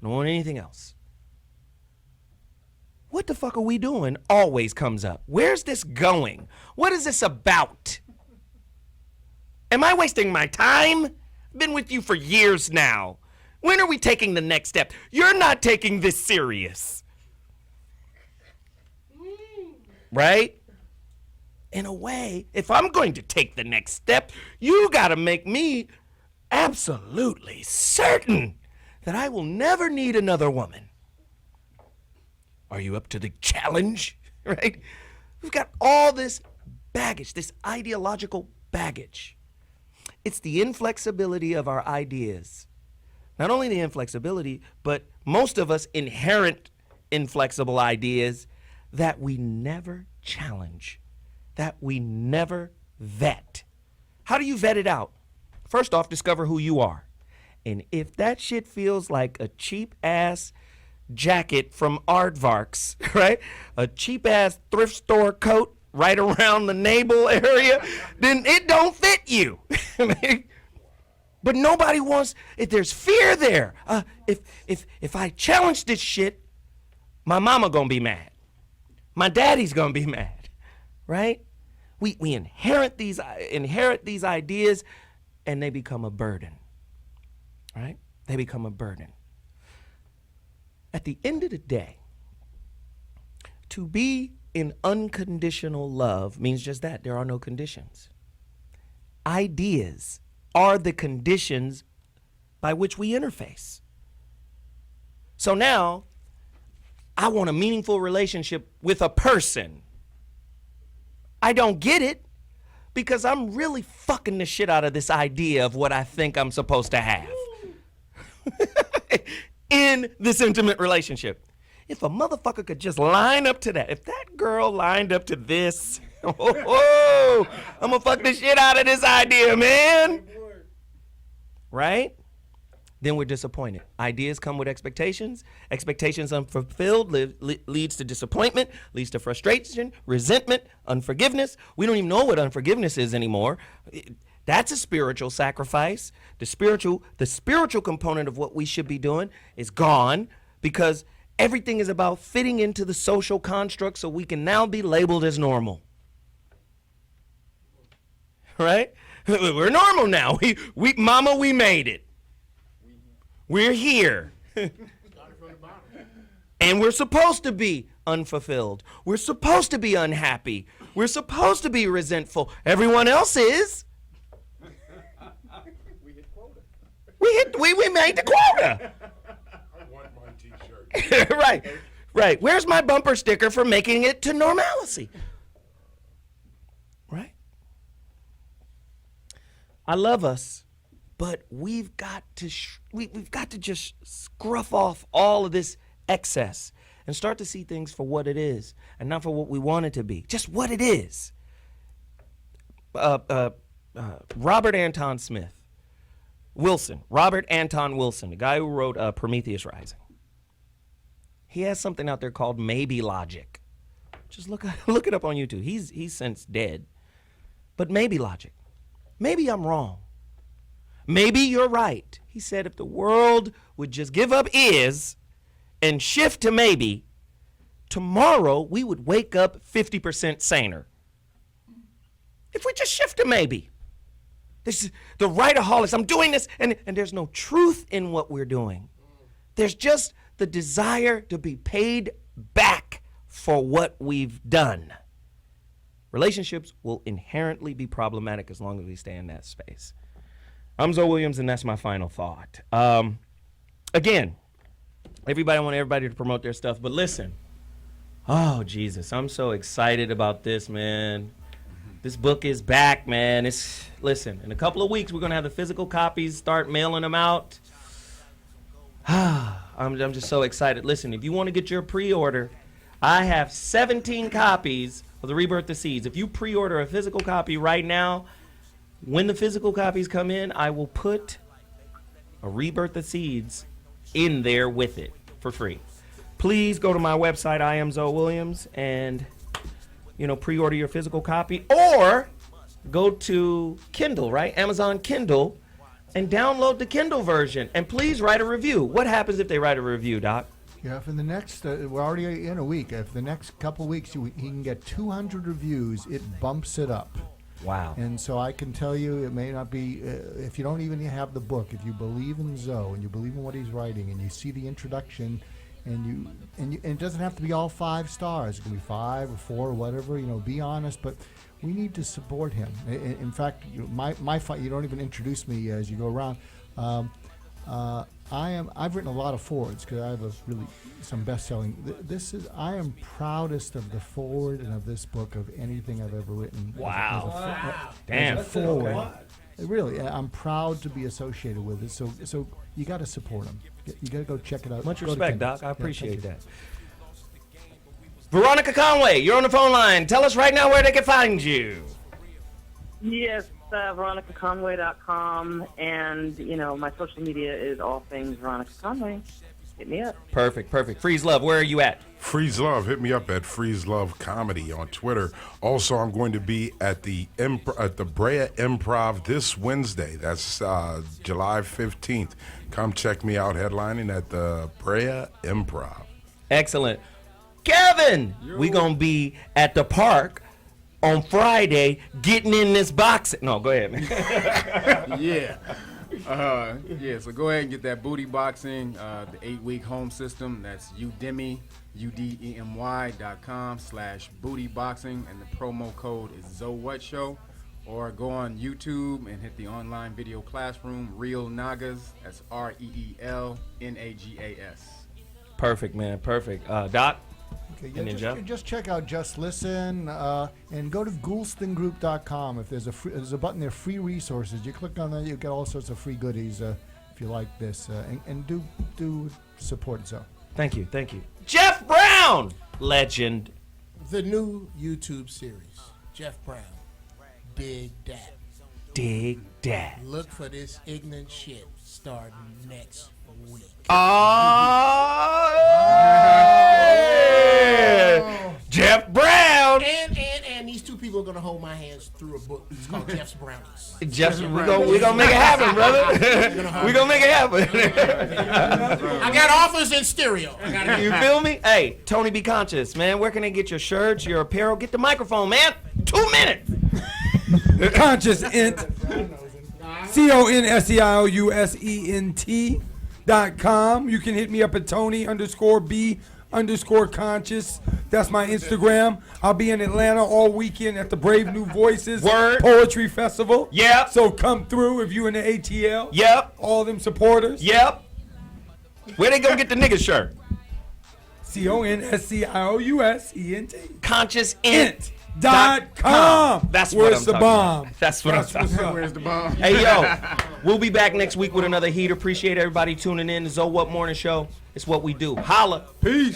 Speaker 5: I don't want anything else. What the fuck are we doing? Always comes up. Where's this going? What is this about? Am I wasting my time? I've been with you for years now. When are we taking the next step? You're not taking this serious. Right? In a way, if I'm going to take the next step, you gotta make me absolutely certain that I will never need another woman. Are you up to the challenge? Right? We've got all this baggage, this ideological baggage. It's the inflexibility of our ideas. Not only the inflexibility, but most of us inherent inflexible ideas that we never challenge, that we never vet. How do you vet it out? First off, discover who you are. And if that shit feels like a cheap-ass jacket from Aardvarks, right? A cheap-ass thrift store coat right around the navel area, then it don't fit you. But nobody wants, if there's fear there, if I challenge this shit, my mama gonna be mad. My daddy's gonna be mad, right? We inherit these ideas and they become a burden, right? They become a burden. At the end of the day, to be in unconditional love means just that. There are no conditions. Ideas are the conditions by which we interface. So now, I want a meaningful relationship with a person. I don't get it because I'm really fucking the shit out of this idea of what I think I'm supposed to have in this intimate relationship. If a motherfucker could just line up to that, if that girl lined up to this, I'm gonna fuck the shit out of this idea, man. Right? Then we're disappointed. Ideas come with expectations. Expectations unfulfilled leads to disappointment, leads to frustration, resentment, unforgiveness. We don't even know what unforgiveness is anymore. That's a spiritual sacrifice. The spiritual component of what we should be doing is gone because everything is about fitting into the social construct so we can now be labeled as normal. Right? We're normal now. We made it. We're here. And we're supposed to be unfulfilled. We're supposed to be unhappy. We're supposed to be resentful. Everyone else is. We made the quota.
Speaker 13: I want my t-shirt.
Speaker 5: Right. Where's my bumper sticker for making it to normalcy? Right? I love us. But we've got to just scruff off all of this excess and start to see things for what it is and not for what we want it to be. Just what it is. Robert Anton Wilson, the guy who wrote Prometheus Rising. He has something out there called maybe logic. Just look it up on YouTube. He's since dead. But maybe logic. Maybe I'm wrong. Maybe you're right. He said if the world would just give up is and shift to maybe, tomorrow we would wake up 50% saner. If we just shift to maybe. This is the rightaholics. I'm doing this, and there's no truth in what we're doing. There's just the desire to be paid back for what we've done. Relationships will inherently be problematic as long as we stay in that space. I'm Zoe Williams, and that's my final thought. Again, I want everybody to promote their stuff, but listen. Oh, Jesus, I'm so excited about this, man. This book is back, man. Listen, in a couple of weeks, we're going to have the physical copies, start mailing them out. I'm just so excited. Listen, if you want to get your pre-order, I have 17 copies of The Rebirth of Seeds. If you pre-order a physical copy right now, when the physical copies come in, I will put a Rebirth of Seeds in there with it for free. Please go to my website, I am Zoe Williams, and pre-order your physical copy, or go to Kindle, right? Amazon Kindle, and download the Kindle version. And please write a review. What happens if they write a review, Doc?
Speaker 6: Yeah, if in the next, we're already in a week. If the next couple weeks he can get 200 reviews, it bumps it up.
Speaker 5: Wow.
Speaker 6: And so I can tell you, it may not be, if you don't even have the book, if you believe in Zoe and you believe in what he's writing and you see the introduction and it doesn't have to be all 5 stars. It can be 5 or 4 or whatever, be honest, but we need to support him. In fact, my fight, you don't even introduce me as you go around. I've written a lot of forwards because I have some best-selling. I am proudest of the forward and of this book of anything I've ever written.
Speaker 5: Wow.
Speaker 6: Damn. Forward. Really, I'm proud to be associated with it. So you got to support him. You got to go check it out.
Speaker 5: Much
Speaker 6: Go to
Speaker 5: respect,
Speaker 6: Kindle.
Speaker 5: Doc. I appreciate
Speaker 6: Yeah,
Speaker 5: that. Veronica Conway, you're on the phone line. Tell us right now where they can find you.
Speaker 16: Yes, veronicaconway.com, and my social media is all things Veronica Conway. Hit me up.
Speaker 5: Perfect. Freez Love, where are you at?
Speaker 13: Freez Love, hit me up at Freez Love Comedy on Twitter. Also, I'm going to be at the Brea Improv this Wednesday. That's July 15th. Come check me out headlining at the Brea Improv.
Speaker 5: Excellent. Kevin, we going to be at the park on Friday getting in this boxing. No, go ahead, man.
Speaker 7: Yeah. So go ahead and get that booty boxing, the 8-week home system. That's Udemy. udemy.com/bootyboxing, and the promo code is ZoWhatShow. Or go on YouTube and hit the online video classroom, Real Nagas. That's ReelNagas.
Speaker 5: Perfect, man. Perfect. Doc?
Speaker 6: Okay,
Speaker 5: And then Jeff?
Speaker 6: just check out Just Listen and go to goulstongroup.com. If there's a button there, free resources. You click on that, you get all sorts of free goodies if you like this. And do support Zoe.
Speaker 5: Thank you. Jeff Brown! Legend.
Speaker 20: The new YouTube series, Jeff Brown, Dig That. Look for this ignorant shit starting next week.
Speaker 5: Jeff Brown!
Speaker 20: And these two people are gonna hold my hands through a book. It's called Jeff's Brownies.
Speaker 5: We're gonna make it happen, brother. We're gonna make it happen.
Speaker 20: I got offers in stereo.
Speaker 5: You feel me? Hey, Tony, be conscious, man. Where can they get your shirts, your apparel? Get the microphone, man. 2 minutes.
Speaker 8: Conscious int. CONSEIOUSENT.com. You can hit me up at Tony_B_conscious. That's my Instagram. I'll be in Atlanta all weekend at the Brave New Voices Poetry Festival.
Speaker 5: Yep.
Speaker 8: So come through if you in the ATL.
Speaker 5: Yep.
Speaker 8: All them supporters.
Speaker 5: Yep. Where they gonna get the nigga shirt?
Speaker 8: CONSCIOUSENT.
Speaker 5: ConsciousInt.com. That's what
Speaker 8: Where's
Speaker 5: I'm
Speaker 8: the
Speaker 5: talking
Speaker 8: bomb?
Speaker 5: about. That's what I'm talking about.
Speaker 7: Where's the bomb?
Speaker 5: Hey, yo, we'll be back next week with another heat. Appreciate everybody tuning in. The Zoe What Morning Show. It's what we do. Holla.
Speaker 7: Peace.